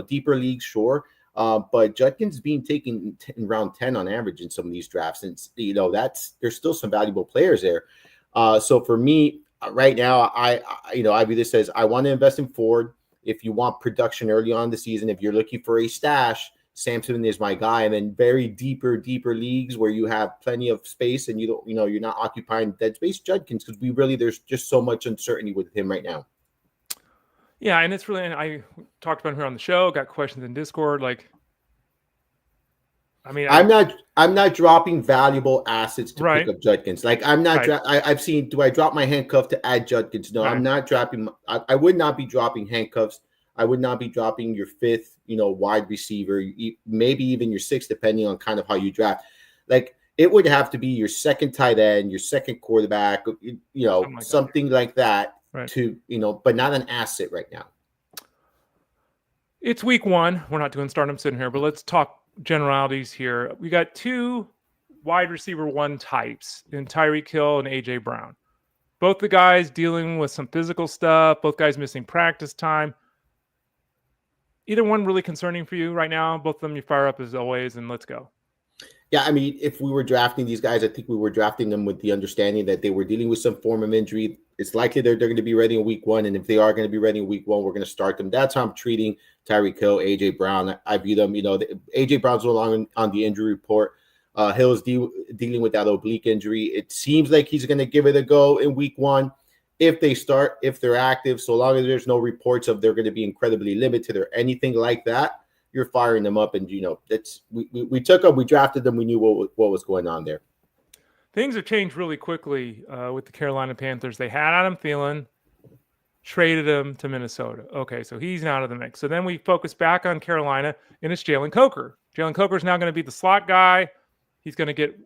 S2: deeper leagues, sure. But Judkins is being taken in round 10 on average in some of these drafts. And, there's still some valuable players there. So for me right now, I view this as I want to invest in Ford. If you want production early on in the season, if you're looking for a stash, Sampson is my guy. And then very deeper leagues where you have plenty of space and you're not occupying dead space, Judkins, because there's just so much uncertainty with him right now.
S1: Yeah, and it's really, and I talked about him here on the show, got questions in Discord. I'm
S2: not dropping valuable assets to
S1: right.
S2: pick up Judkins. I'm not.
S1: Right.
S2: I've seen. Do I drop my handcuff to add Judkins? No, right. I'm not dropping. I would not be dropping handcuffs. I would not be dropping your fifth, wide receiver, maybe even your sixth, depending on kind of how you draft. It would have to be your second tight end, your second quarterback, something like that. Right. To but not an asset right now.
S1: It's week 1. We're not doing start 'em sitting here, but let's talk generalities here. We got 2 wide receiver 1 types in Tyreek Hill and AJ Brown. Both the guys dealing with some physical stuff, both guys missing practice time. Either one really concerning for you right now? Both of them you fire up as always, and let's go.
S2: Yeah, I mean, if we were drafting these guys, I think we were drafting them with the understanding that they were dealing with some form of injury. It's likely they're going to be ready in week 1, and if they are going to be ready in week 1, we're going to start them. That's how I'm treating Tyreek Hill, AJ Brown. I view them. AJ Brown's no longer on the injury report. Hill's dealing with that oblique injury. It seems like he's going to give it a go in week 1. If they start, if they're active, so long as there's no reports of they're going to be incredibly limited or anything like that, you're firing them up. And, that's we took them, we drafted them, we knew what was going on there.
S1: Things have changed really quickly with the Carolina Panthers. They had Adam Thielen, traded him to Minnesota. Okay, so he's out of the mix. So then we focus back on Carolina, and it's Jaylen Coker. Jaylen Coker is now going to be the slot guy. He's going to get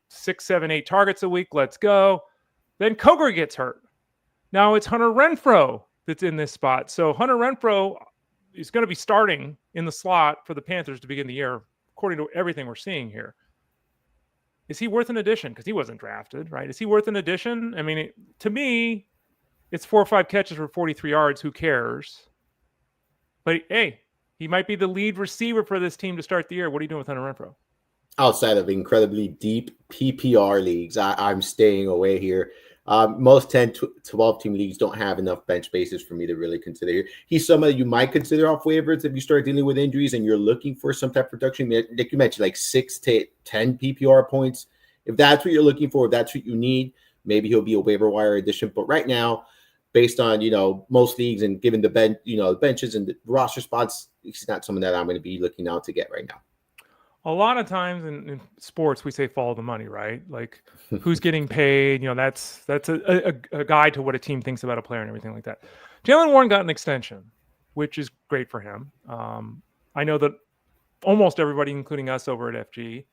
S1: 6, 7, 8 targets a week. Let's go. Then Coker gets hurt. Now it's Hunter Renfrow that's in this spot. So Hunter Renfrow is going to be starting in the slot for the Panthers to begin the year, according to everything we're seeing here. Is he worth an addition? Because he wasn't drafted, right? Is he worth an addition? I mean, to me, it's 4 or 5 catches for 43 yards. Who cares? But hey, he might be the lead receiver for this team to start the year. What are you doing with Hunter Renfrow?
S2: Outside of incredibly deep PPR leagues, I'm staying away here. Most 10, 12 team leagues don't have enough bench spaces for me to really consider here. He's somebody you might consider off waivers if you start dealing with injuries and you're looking for some type of production. Like you mentioned, 6 to 10 PPR points. If that's what you're looking for, if that's what you need, maybe he'll be a waiver wire addition. But right now, based on most leagues and given the bench, the benches and the roster spots, he's not someone that I'm going to be looking out to get right now.
S1: A lot of times in sports, we say follow the money, right? Like who's getting paid, that's a guide to what a team thinks about a player and everything like that. Jaylen Warren got an extension, which is great for him. I know that almost everybody, including us over at FG,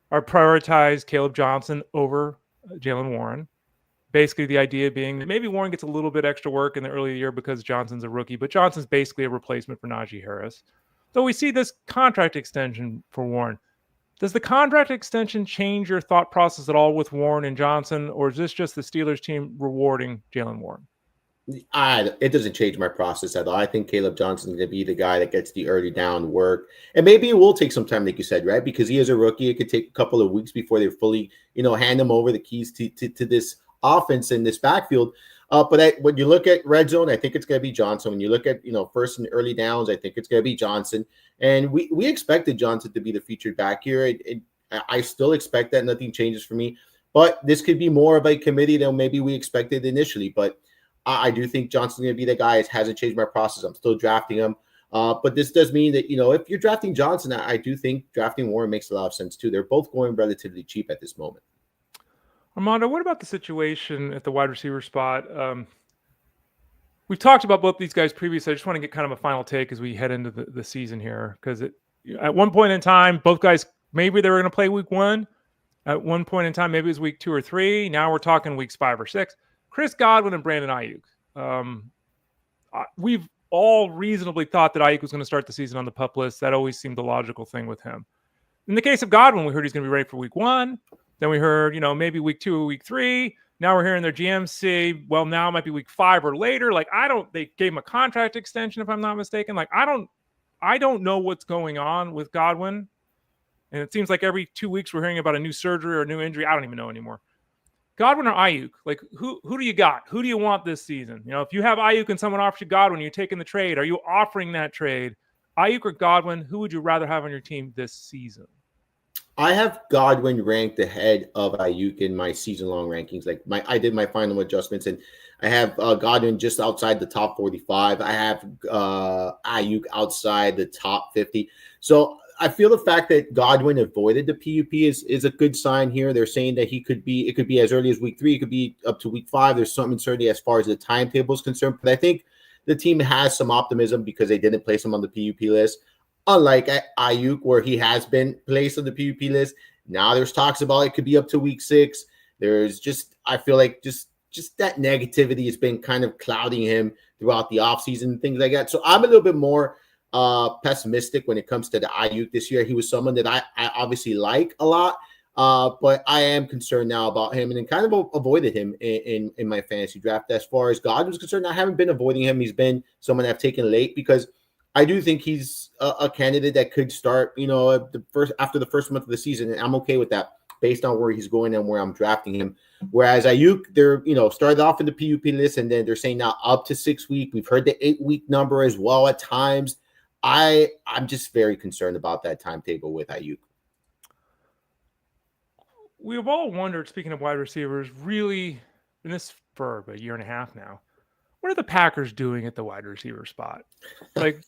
S1: are prioritized Caleb Johnson over Jaylen Warren. Basically, the idea being that maybe Warren gets a little bit extra work in the early year because Johnson's a rookie, but Johnson's basically a replacement for Najee Harris. So we see this contract extension for Warren. Does the contract extension change your thought process at all with Warren and Johnson, or is this just the Steelers team rewarding Jaylen Warren?
S2: It doesn't change my process at all. I think Caleb Johnson's going to be the guy that gets the early down work. And maybe it will take some time, like you said, right? Because he is a rookie. It could take a couple of weeks before they fully, hand him over the keys to this offense in this backfield. But when you look at red zone, I think it's going to be Johnson. When you look at, first and early downs, I think it's going to be Johnson. And we expected Johnson to be the featured back here. I still expect that. Nothing changes for me. But this could be more of a committee than maybe we expected initially. But I do think Johnson's going to be the guy. It hasn't changed my process. I'm still drafting him. But this does mean that, if you're drafting Johnson, I do think drafting Warren makes a lot of sense too. They're both going relatively cheap at this moment.
S1: Armando, what about the situation at the wide receiver spot? We've talked about both these guys previously. I just want to get kind of a final take as we head into the season here. Because at one point in time, both guys, maybe they were going to play week 1. At one point in time, maybe it was week 2 or 3. Now we're talking weeks 5 or 6. Chris Godwin and Brandon Aiyuk. We've all reasonably thought that Aiyuk was going to start the season on the PUP list. That always seemed the logical thing with him. In the case of Godwin, we heard he's going to be ready for week 1. Then we heard, maybe week 2 or week 3. Now we're hearing their GMC. Well, now it might be week 5 or later. Like, they gave him a contract extension, if I'm not mistaken. Like, I don't know what's going on with Godwin. And it seems like every 2 weeks we're hearing about a new surgery or a new injury. I don't even know anymore. Godwin or Aiyuk? Like, who do you got? Who do you want this season? If you have Aiyuk and someone offers you Godwin, you're taking the trade. Are you offering that trade? Aiyuk or Godwin? Who would you rather have on your team this season?
S2: I have Godwin ranked ahead of Aiyuk in my season-long rankings. Like I did my final adjustments, and I have Godwin just outside the top 45. I have Aiyuk outside the top 50. So I feel the fact that Godwin avoided the PUP is a good sign here. They're saying that it could be as early as week 3, it could be up to week 5. There's some uncertainty as far as the timetable is concerned, but I think the team has some optimism because they didn't place him on the PUP list. Unlike Aiyuk, where he has been placed on the PUP list, now there's talks about it could be up to week 6. There's I feel like just that negativity has been kind of clouding him throughout the offseason and things like that. So I'm a little bit more pessimistic when it comes to the Aiyuk this year. He was someone that I obviously like a lot, but I am concerned now about him and kind of avoided him in my fantasy draft. As far as Godwin's concerned, I haven't been avoiding him. He's been someone I've taken late because I do think he's a candidate that could start, after the first month of the season, and I'm okay with that based on where he's going and where I'm drafting him. Whereas Aiyuk, they're started off in the PUP list, and then they're saying now up to 6 weeks. We've heard the 8-week number as well at times. I'm just very concerned about that timetable with Aiyuk.
S1: We've all wondered, speaking of wide receivers, really, in this for about a year and a half now, what are the Packers doing at the wide receiver spot? Like,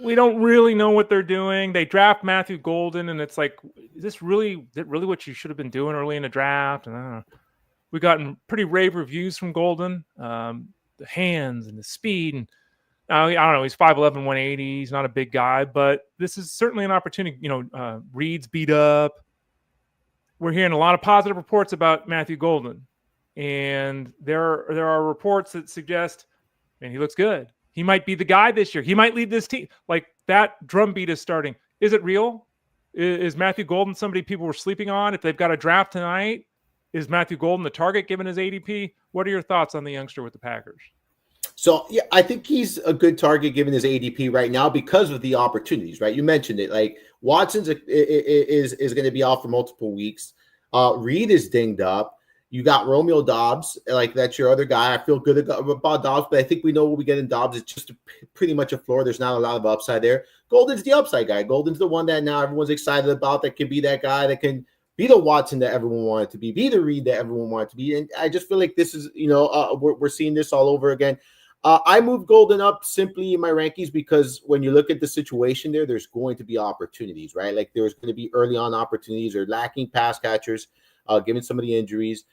S1: we don't really know what they're doing. They draft Matthew Golden, and it's like, is this really what you should have been doing early in the draft? And I don't know. We've gotten pretty rave reviews from Golden, the hands and the speed. And I don't know, he's 5'11", 180. He's not a big guy, but this is certainly an opportunity. Reed's beat up. We're hearing a lot of positive reports about Matthew Golden. And there are reports that suggest, man, he looks good. He might be the guy this year. He might lead this team. Like, that drumbeat is starting. Is it real? Is Matthew Golden somebody people were sleeping on? If they've got a draft tonight, is Matthew Golden the target given his ADP? What are your thoughts on the youngster with the Packers?
S2: So, yeah, I think he's a good target given his ADP right now because of the opportunities, right? You mentioned it. Like, Watson's is going to be out for multiple weeks. Reed is dinged up. You got Romeo Doubs, like that's your other guy. I feel good about Doubs, but I think we know what we get in Doubs. It's just pretty much a floor. There's not a lot of upside there. Golden's the upside guy. Golden's the one that now everyone's excited about, that can be that guy that can be the Watson that everyone wanted to be the Reed that everyone wanted to be. And I just feel like this is, we're seeing this all over again. I moved Golden up simply in my rankings because when you look at the situation there's going to be opportunities, right? Like there's going to be early on opportunities or lacking pass catchers, given some of the injuries.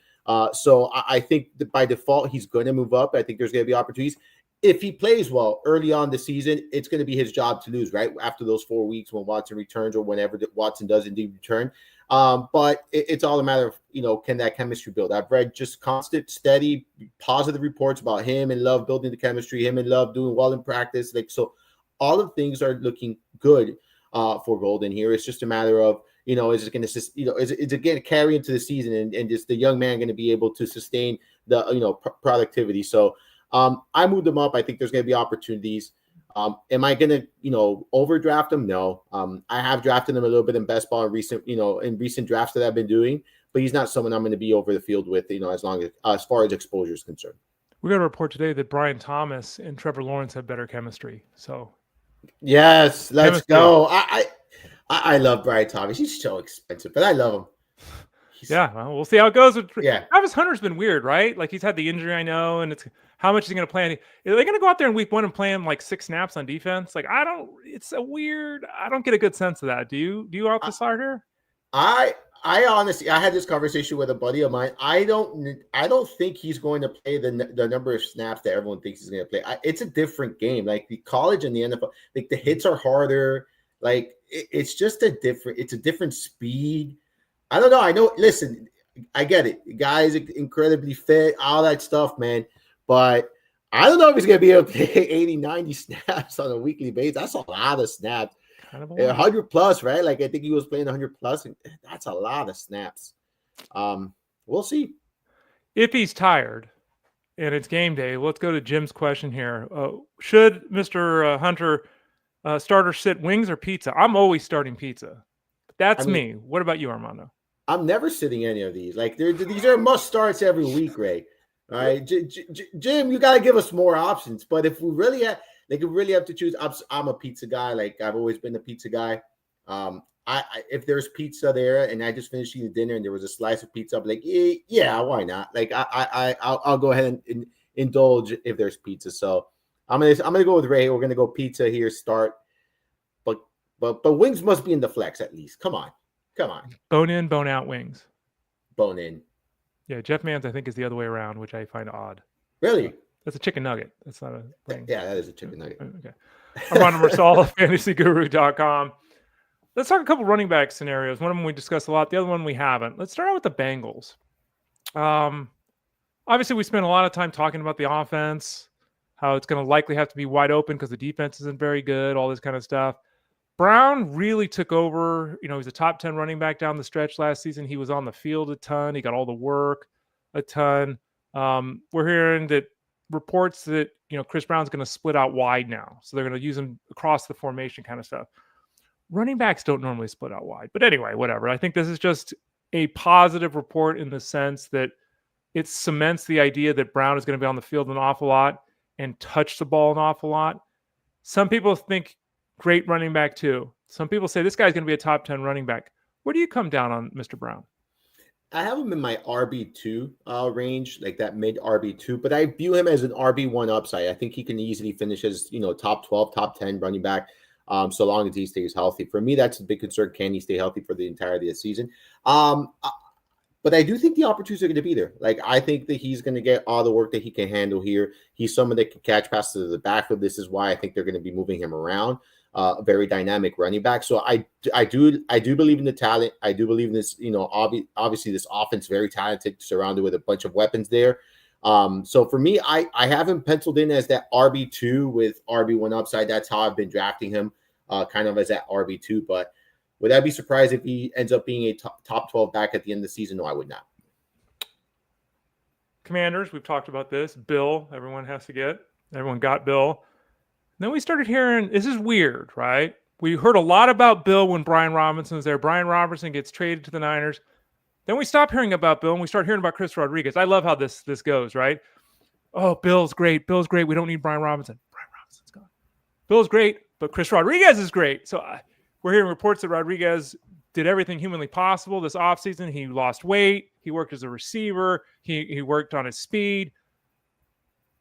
S2: So I think that by default, he's going to move up. I think there's going to be opportunities. If he plays well early on the season, it's going to be his job to lose, right? After those 4 weeks when Watson returns or whenever Watson does indeed return. But it's all a matter of, can that chemistry build? I've read just constant, steady, positive reports about him and Love building the chemistry, him and Love doing well in practice. Like, so all of things are looking good for Golden here. It's just a matter of, is it going to, is it going to carry into the season and is the young man going to be able to sustain the, productivity? So I moved him up. I think there's going to be opportunities. Am I going to, overdraft him? No. I have drafted him a little bit in best ball in recent drafts that I've been doing, but he's not someone I'm going to be over the field with, as far as exposure is concerned.
S1: We got a report today that Brian Thomas and Trevor Lawrence have better chemistry. So
S2: yes, let's go. I love Brian Thomas. He's so expensive, but I love him.
S1: Well, we'll see how it goes.
S2: Travis
S1: Hunter's been weird, right? Like, he's had the injury, I know, and it's how much is he going to play? Are they going to go out there in week 1 and play him like 6 snaps on defense? Like, I don't get a good sense of that. Do you off the start here?
S2: I honestly, I had this conversation with a buddy of mine. I don't think he's going to play the number of snaps that everyone thinks he's going to play. It's a different game. Like the college and the NFL, like the hits are harder. Like it's just a different speed. I don't know. I know. Listen, I get it. The guy is incredibly fit, all that stuff, man. But I don't know if he's going to be able to play 80, 90 snaps on a weekly basis. That's a lot of snaps.
S1: Kind of a lot.
S2: 100 plus, right? Like I think he was playing 100 plus, and that's a lot of snaps. We'll see.
S1: If he's tired and it's game day, let's go to Jim's question here. Should Mr. Hunter starter sit wings or pizza? I'm always starting pizza. That's me. What about you, Armando?
S2: I'm never sitting any of these. Like these are must starts every week, Ray. All right, Jim, you got to give us more options. But if we really have, to choose, I'm a pizza guy. Like I've always been a pizza guy. If there's pizza there and I just finished eating dinner and there was a slice of pizza, I'm like, yeah, why not? Like I'll go ahead and indulge if there's pizza. So I'm gonna go with Ray. We're gonna go pizza here. Start, but wings must be in the flex at least. Come on.
S1: Bone in, bone out wings.
S2: Bone in.
S1: Yeah, Jeff Mans, I think, is the other way around, which I find odd.
S2: Really?
S1: That's a chicken nugget. That's not a thing.
S2: Yeah, that is a chicken nugget.
S1: Okay. Armando Marsal of fantasyguru.com. Let's talk a couple running back scenarios. One of them we discussed a lot. The other one we haven't. Let's start out with the Bengals. Obviously, we spent a lot of time talking about the offense, how it's going to likely have to be wide open because the defense isn't very good, all this kind of stuff. Brown really took over. You know, he's a top 10 running back down the stretch last season. He was on the field a ton. He got all the work a ton. We're hearing that reports that, Chris Brown's going to split out wide now. So they're going to use him across the formation kind of stuff. Running backs don't normally split out wide. But anyway, whatever. I think this is just a positive report in the sense that it cements the idea that Brown is going to be on the field an awful lot and touch the ball an awful lot. Some people think great running back too. Some people say this guy's going to be a top 10 running back. Where do you come down on Mr. Brown?
S2: I have him in my RB2 range, like that mid RB2, but I view him as an RB1 upside. I think he can easily finish as, top 12, top 10 running back, so long as he stays healthy. For me, that's a big concern. Can he stay healthy for the entirety of the season? But I do think the opportunities are going to be there. Like, I think that he's going to get all the work that he can handle here. He's someone that can catch passes to the backfield. This is why I think they're going to be moving him around. A very dynamic running back. So I do believe in the talent. I do believe in this, obviously this offense, very talented, surrounded with a bunch of weapons there. So for me, I have him penciled in as that RB2 with RB1 upside. That's how I've been drafting him, kind of as that RB2. But would I be surprised if he ends up being a top 12 back at the end of the season? No, I would not.
S1: Commanders, we've talked about this. Bill, everyone got Bill. Then we started hearing, this is weird, right? We heard a lot about Bill when Brian Robinson was there. Brian Robinson gets traded to the Niners. Then we stop hearing about Bill and we start hearing about Chris Rodriguez. I love how this goes, right? Oh, Bill's great. We don't need Brian Robinson. Brian Robinson's gone. Bill's great, but Chris Rodriguez is great. So we're hearing reports that Rodriguez did everything humanly possible this offseason. He lost weight. He worked as a receiver. He worked on his speed.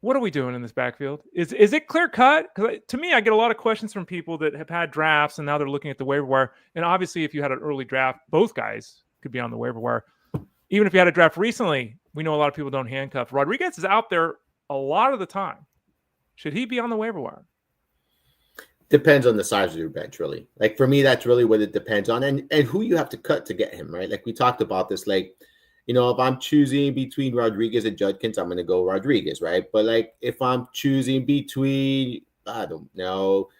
S1: What are we doing in this backfield? Is it clear cut? Because to me, I get a lot of questions from people that have had drafts and now they're looking at the waiver wire. And obviously, if you had an early draft, both guys could be on the waiver wire. Even if you had a draft recently, we know a lot of people don't handcuff. Rodriguez is out there a lot of the time. Should he be on the waiver wire?
S2: Depends on the size of your bench, really. Like for me, that's really what it depends on, and who you have to cut to get him, right? Like we talked about this, like, if I'm choosing between Rodriguez and Judkins, I'm going to go Rodriguez, right? But like if I'm choosing between, I don't know,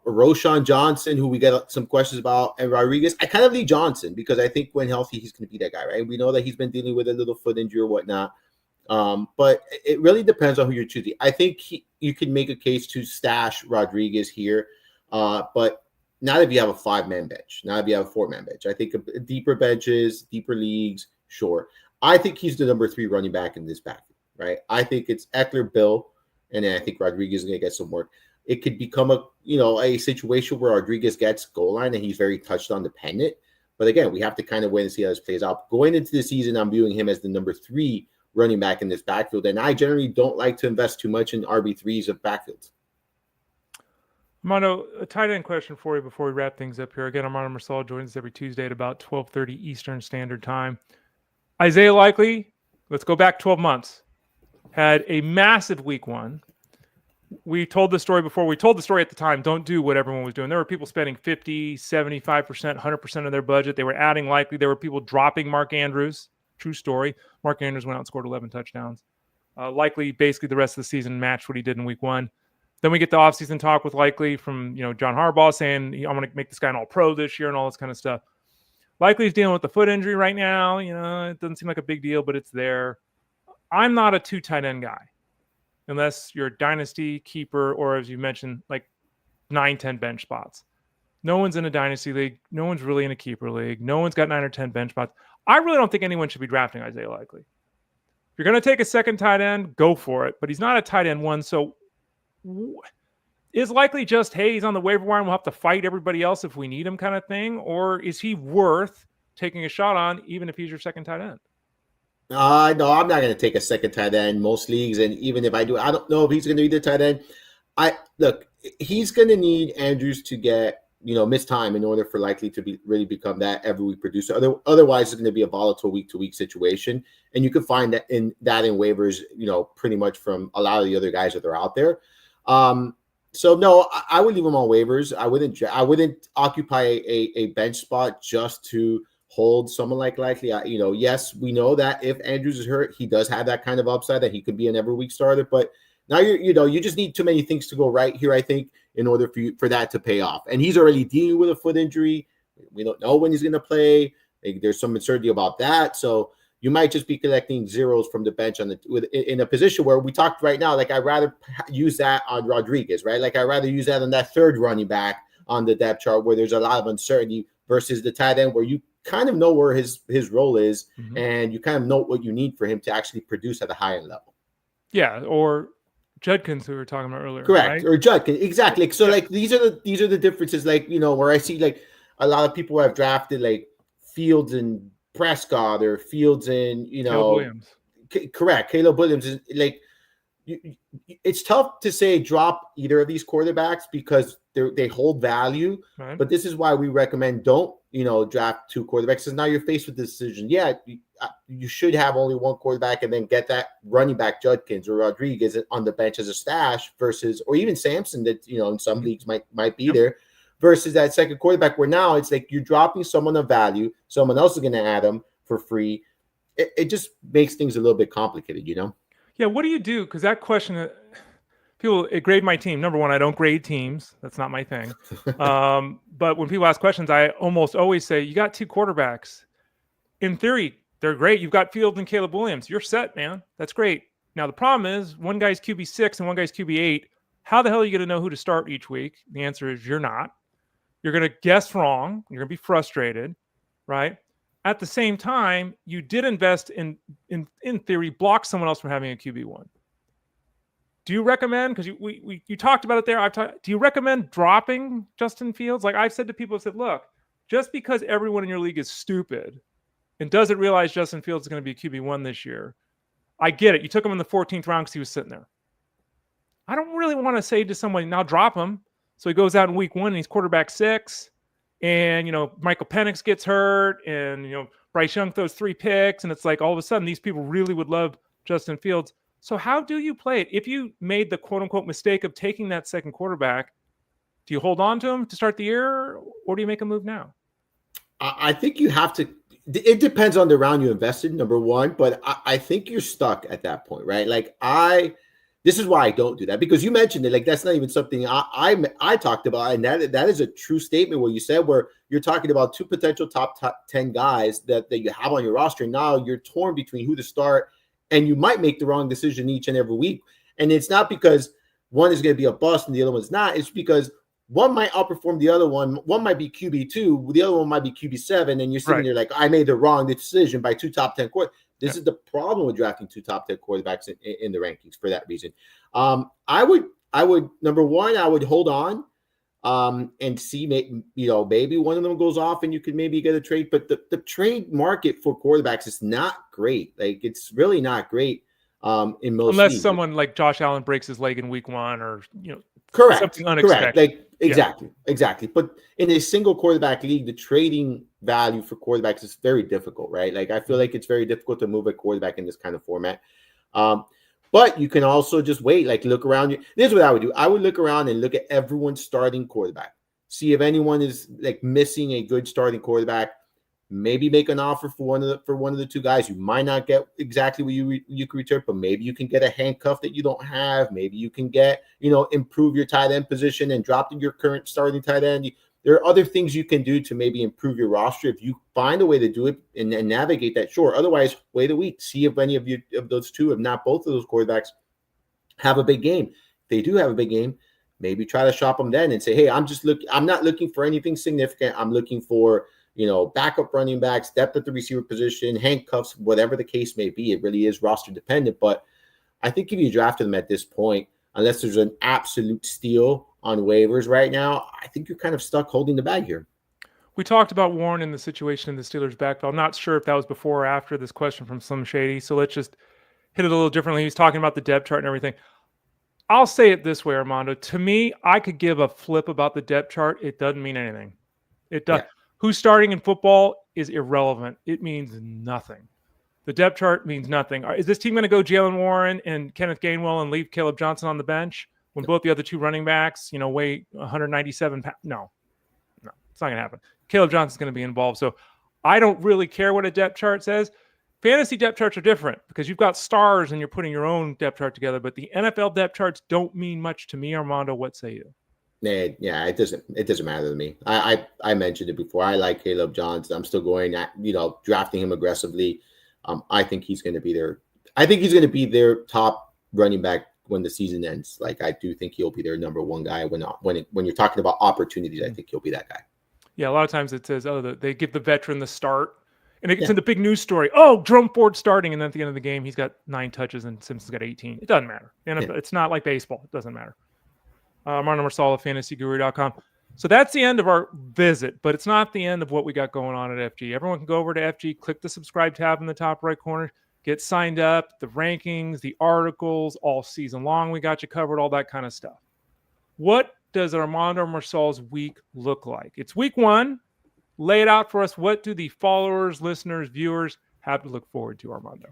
S2: Roschon Johnson, who we get some questions about, and Rodriguez, I kind of need Johnson because I think when healthy, he's going to be that guy, right? We know that he's been dealing with a little foot injury or whatnot. But it really depends on who you're choosing. I think you can make a case to stash Rodriguez here, but not if you have a 5-man bench, not if you have a 4-man bench. I think deeper benches, deeper leagues, sure. I think he's the number 3 running back in this backfield, right? I think it's Eckler, Bill, and then I think Rodriguez is going to get some work. It could become a situation where Rodriguez gets goal line and he's very touchdown dependent. But again, we have to kind of wait and see how this plays out. Going into the season, I'm viewing him as the number 3 running back in this backfield. And I generally don't like to invest too much in RB3s of backfields.
S1: Armando, a tight end question for you before we wrap things up here. Again, Armando Marsal joins us every Tuesday at about 12:30 Eastern Standard Time. Isaiah Likely, let's go back 12 months, had a massive week 1. We told the story before. We told the story at the time. Don't do what everyone was doing. There were people spending 50, 75%, 100% of their budget. They were adding Likely. There were people dropping Mark Andrews. True story. Mark Andrews went out and scored 11 touchdowns. Likely, basically, the rest of the season matched what he did in week 1. Then we get the offseason talk with Likely from, John Harbaugh saying, I'm going to make this guy an all-pro this year and all this kind of stuff. Likely's dealing with the foot injury right now. It doesn't seem like a big deal, but it's there. I'm not a 2 tight end guy unless you're a dynasty keeper or, as you mentioned, like 9-10 bench spots. No one's in a dynasty league. No one's really in a keeper league. No one's got 9 or 10 bench spots. I really don't think anyone should be drafting Isaiah Likely. If you're going to take a second tight end, go for it. But he's not a tight end one, so is Likely just, hey, he's on the waiver wire and we'll have to fight everybody else if we need him kind of thing? Or is he worth taking a shot on even if he's your second tight end?
S2: No, I'm not going to take a second tight end most leagues. And even if I do, I don't know if he's going to be the tight end. He's going to need Andrews to get, miss time in order for Likely to really become that every week producer. Otherwise, it's going to be a volatile week-to-week situation. And you can find that in waivers, pretty much from a lot of the other guys that are out there. So no, I would leave him on waivers. I wouldn't occupy a bench spot just to hold someone like Likely. Yes, we know that if Andrews is hurt, he does have that kind of upside that he could be an every week starter. But now you just need too many things to go right here, I think, in order for that to pay off. And he's already dealing with a foot injury. We don't know when he's going to play. There's some uncertainty about that. So you might just be collecting zeros from the bench in a position where we talked right now. Like I'd rather use that on Rodriguez, right? Like I'd rather use that on that third running back on the depth chart where there's a lot of uncertainty versus the tight end where you kind of know where his role is and you kind of know what you need for him to actually produce at a high end level.
S1: Yeah, or Judkins, who we were talking about earlier.
S2: Correct,
S1: right?
S2: or Judkins, exactly. So like these are the differences. Like where I see like a lot of people have drafted like Fields and Prescott or Fields and
S1: Caleb Williams.
S2: Correct, Caleb Williams is like. It's tough to say drop either of these quarterbacks because they hold value. Right. But this is why we recommend don't draft 2 quarterbacks because now you're faced with the decision. Yeah, you should have only 1 quarterback and then get that running back Judkins or Rodriguez on the bench as a stash versus or even Sampson that in some leagues might be there versus that second quarterback where now it's like you're dropping someone of value, someone else is going to add them for free. It just makes things a little bit complicated,
S1: Yeah, what do you do? Because that question, people grade my team. Number one, I don't grade teams. That's not my thing. But when people ask questions, I almost always say, you got 2 quarterbacks. In theory, they're great. You've got Fields and Caleb Williams. You're set, man. That's great. Now, the problem is one guy's QB6 and one guy's QB8. How the hell are you going to know who to start each week? The answer is you're not. You're going to guess wrong. You're going to be frustrated, right? At the same time, you did invest in theory, block someone else from having a QB1. Do you recommend, because you talked about it there, do you recommend dropping Justin Fields? Like I've said to people, look, just because everyone in your league is stupid and doesn't realize Justin Fields is going to be a QB1 this year, I get it. You took him in the 14th round because he was sitting there. I don't really want to say to somebody, now drop him. So he goes out in week 1 and he's quarterback 6. And, Michael Penix gets hurt and, Bryce Young throws 3 picks. And it's like all of a sudden these people really would love Justin Fields. So how do you play it? If you made the quote unquote mistake of taking that second quarterback, do you hold on to him to start the year or do you make a move now?
S2: I think you have to. It depends on the round you invested, number one. But I think you're stuck at that point, right? Like this is why I don't do that because you mentioned it. Like that's not even something I talked about, and that is a true statement. What you said, where you're talking about 2 potential top 10 guys that you have on your roster. And now you're torn between who to start, and you might make the wrong decision each and every week. And it's not because one is going to be a bust and the other one's not. It's because one might outperform the other one. One might be QB2, the other one might be QB7, and you're sitting there like, I made the wrong decision by 2 top 10 quarterbacks. This is the problem with drafting 2 top 10 quarterbacks in the rankings for that reason. I would number one, I would hold on and see, maybe one of them goes off and you could maybe get a trade. But the trade market for quarterbacks is not great. Like it's really not great in most
S1: unless
S2: leagues.
S1: Someone like Josh Allen breaks his leg in week 1 or
S2: correct,
S1: something unexpected.
S2: Like exactly. But in a single quarterback league, the trading value for quarterbacks is very difficult, right? Like I feel like it's very difficult to move a quarterback in this kind of format. But you can also just wait, like look around you. This is what I would do. I would look around and look at everyone's starting quarterback. See if anyone is like missing a good starting quarterback. maybe make an offer for one of the two guys. You might not get exactly what you can return, but maybe you can get a handcuff that you don't have. Maybe you can get, improve your tight end position and drop your current starting tight end. There are other things you can do to maybe improve your roster if you find a way to do it and navigate that. Sure. Otherwise, wait a week. See if any of those two, if not both of those quarterbacks, have a big game. If they do have a big game, maybe try to shop them then and say, hey, I'm not looking for anything significant. I'm looking for, backup running backs, depth at the receiver position, handcuffs, whatever the case may be. It really is roster dependent. But I think if you drafted them at this point, unless there's an absolute steal on waivers right now, I think you're kind of stuck holding the bag here.
S1: We talked about Warren and the situation in the Steelers' backfield. I'm not sure if that was before or after this question from Slim Shady. So let's just hit it a little differently. He was talking about the depth chart and everything. I'll say it this way, Armando. To me, I could give a flip about the depth chart. It doesn't mean anything. It does. Yeah. Who's starting in football is irrelevant. It means nothing. The depth chart means nothing. Is this team going to go Jaylen Warren and Kenneth Gainwell and leave Caleb Johnson on the bench when both the other two running backs, weigh 197 pounds? No, it's not going to happen. Caleb Johnson's going to be involved. So I don't really care what a depth chart says. Fantasy depth charts are different because you've got stars and you're putting your own depth chart together. But the NFL depth charts don't mean much to me, Armando. What say you?
S2: Yeah, it doesn't matter to me. I mentioned it before. I like Caleb Johnson. I'm still going at, drafting him aggressively. I think he's going to be there. I think he's going to be their top running back when the season ends. Like, I do think he'll be their number one guy when you're talking about opportunities. I think he'll be that guy. Yeah,
S1: a lot of times it says, they give the veteran the start. And it gets in the big news story. Oh, Jerome Ford starting. And then at the end of the game, he's got 9 touches and Simpson's got 18. It doesn't matter. It's not like baseball. It doesn't matter. Armando Marsal of fantasyguru.com. So that's the end of our visit, but it's not the end of what we got going on at FG. Everyone can go over to FG, click the subscribe tab in the top right corner, get signed up, the rankings, the articles, all season long. We got you covered, all that kind of stuff. What does Armando Marsal's week look like? It's week 1. Lay it out for us. What do the followers, listeners, viewers have to look forward to, Armando?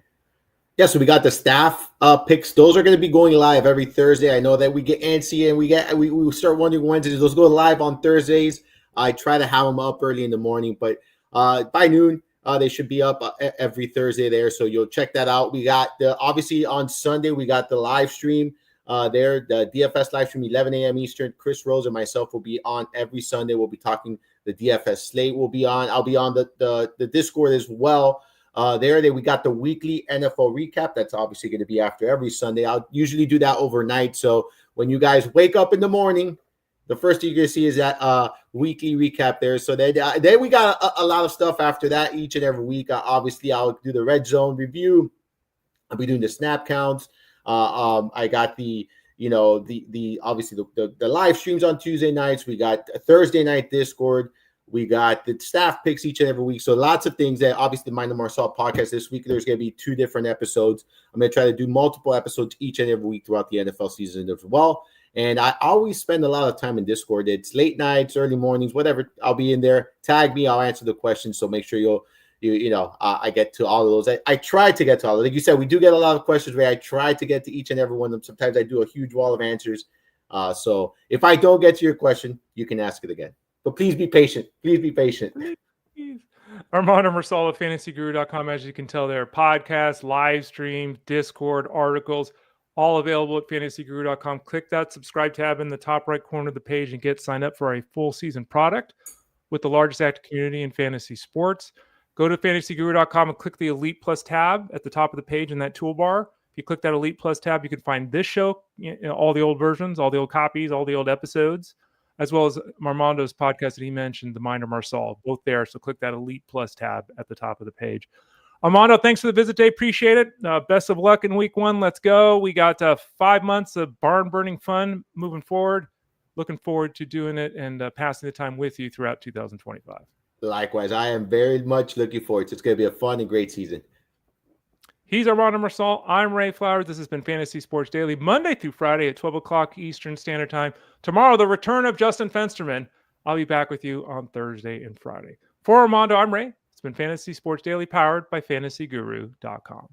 S2: Yeah, so we got the staff picks. Those are going to be going live every Thursday. I know that we get antsy and we start wondering Wednesdays. Those go live on Thursdays. I try to have them up early in the morning, but by noon they should be up every Thursday there. So you'll check that out. We got obviously on Sunday we got the live stream there, the DFS live stream 11 a.m. Eastern. Chris Rose and myself will be on every Sunday. We'll be talking. The DFS slate will be on. I'll be on the Discord as well. We got the weekly NFL recap. That's obviously going to be after every Sunday. I'll usually do that overnight. So when you guys wake up in the morning, the first thing you're going to see is that weekly recap there. So then we got a lot of stuff after that each and every week. Obviously, I'll do the red zone review. I'll be doing the snap counts. I got the obviously the live streams on Tuesday nights. We got a Thursday night Discord. We got the staff picks each and every week. So lots of things that obviously the Mind of Marsal podcast this week. There's going to be 2 different episodes. I'm going to try to do multiple episodes each and every week throughout the NFL season as well. And I always spend a lot of time in Discord. It's late nights, early mornings, whatever. I'll be in there. Tag me. I'll answer the questions. So make sure I get to all of those. I try to get to all of them. Like you said, we do get a lot of questions where I try to get to each and every one of them. Sometimes I do a huge wall of answers. So if I don't get to your question, you can ask it again. But please be patient. Please be patient.
S1: Armando Marsal of fantasyguru.com. As you can tell there, podcasts, live streams, Discord, articles, all available at fantasyguru.com. Click that subscribe tab in the top right corner of the page and get signed up for a full season product with the largest active community in fantasy sports. Go to fantasyguru.com and click the Elite Plus tab at the top of the page in that toolbar. If you click that Elite Plus tab, you can find this show, all the old versions, all the old copies, all the old episodes, as well as Armando's podcast that he mentioned, The Mind of Marsal, both there. So click that Elite Plus tab at the top of the page. Armando, thanks for the visit today. Appreciate it. Best of luck in week 1. Let's go. We got 5 months of barn-burning fun moving forward. Looking forward to doing it and passing the time with you throughout 2025.
S2: Likewise, I am very much looking forward to it. It's going to be a fun and great season.
S1: He's Armando Marsal. I'm Ray Flowers. This has been Fantasy Sports Daily, Monday through Friday at 12 o'clock Eastern Standard Time. Tomorrow, the return of Justin Fensterman. I'll be back with you on Thursday and Friday. For Armando, I'm Ray. It's been Fantasy Sports Daily, powered by fantasyguru.com.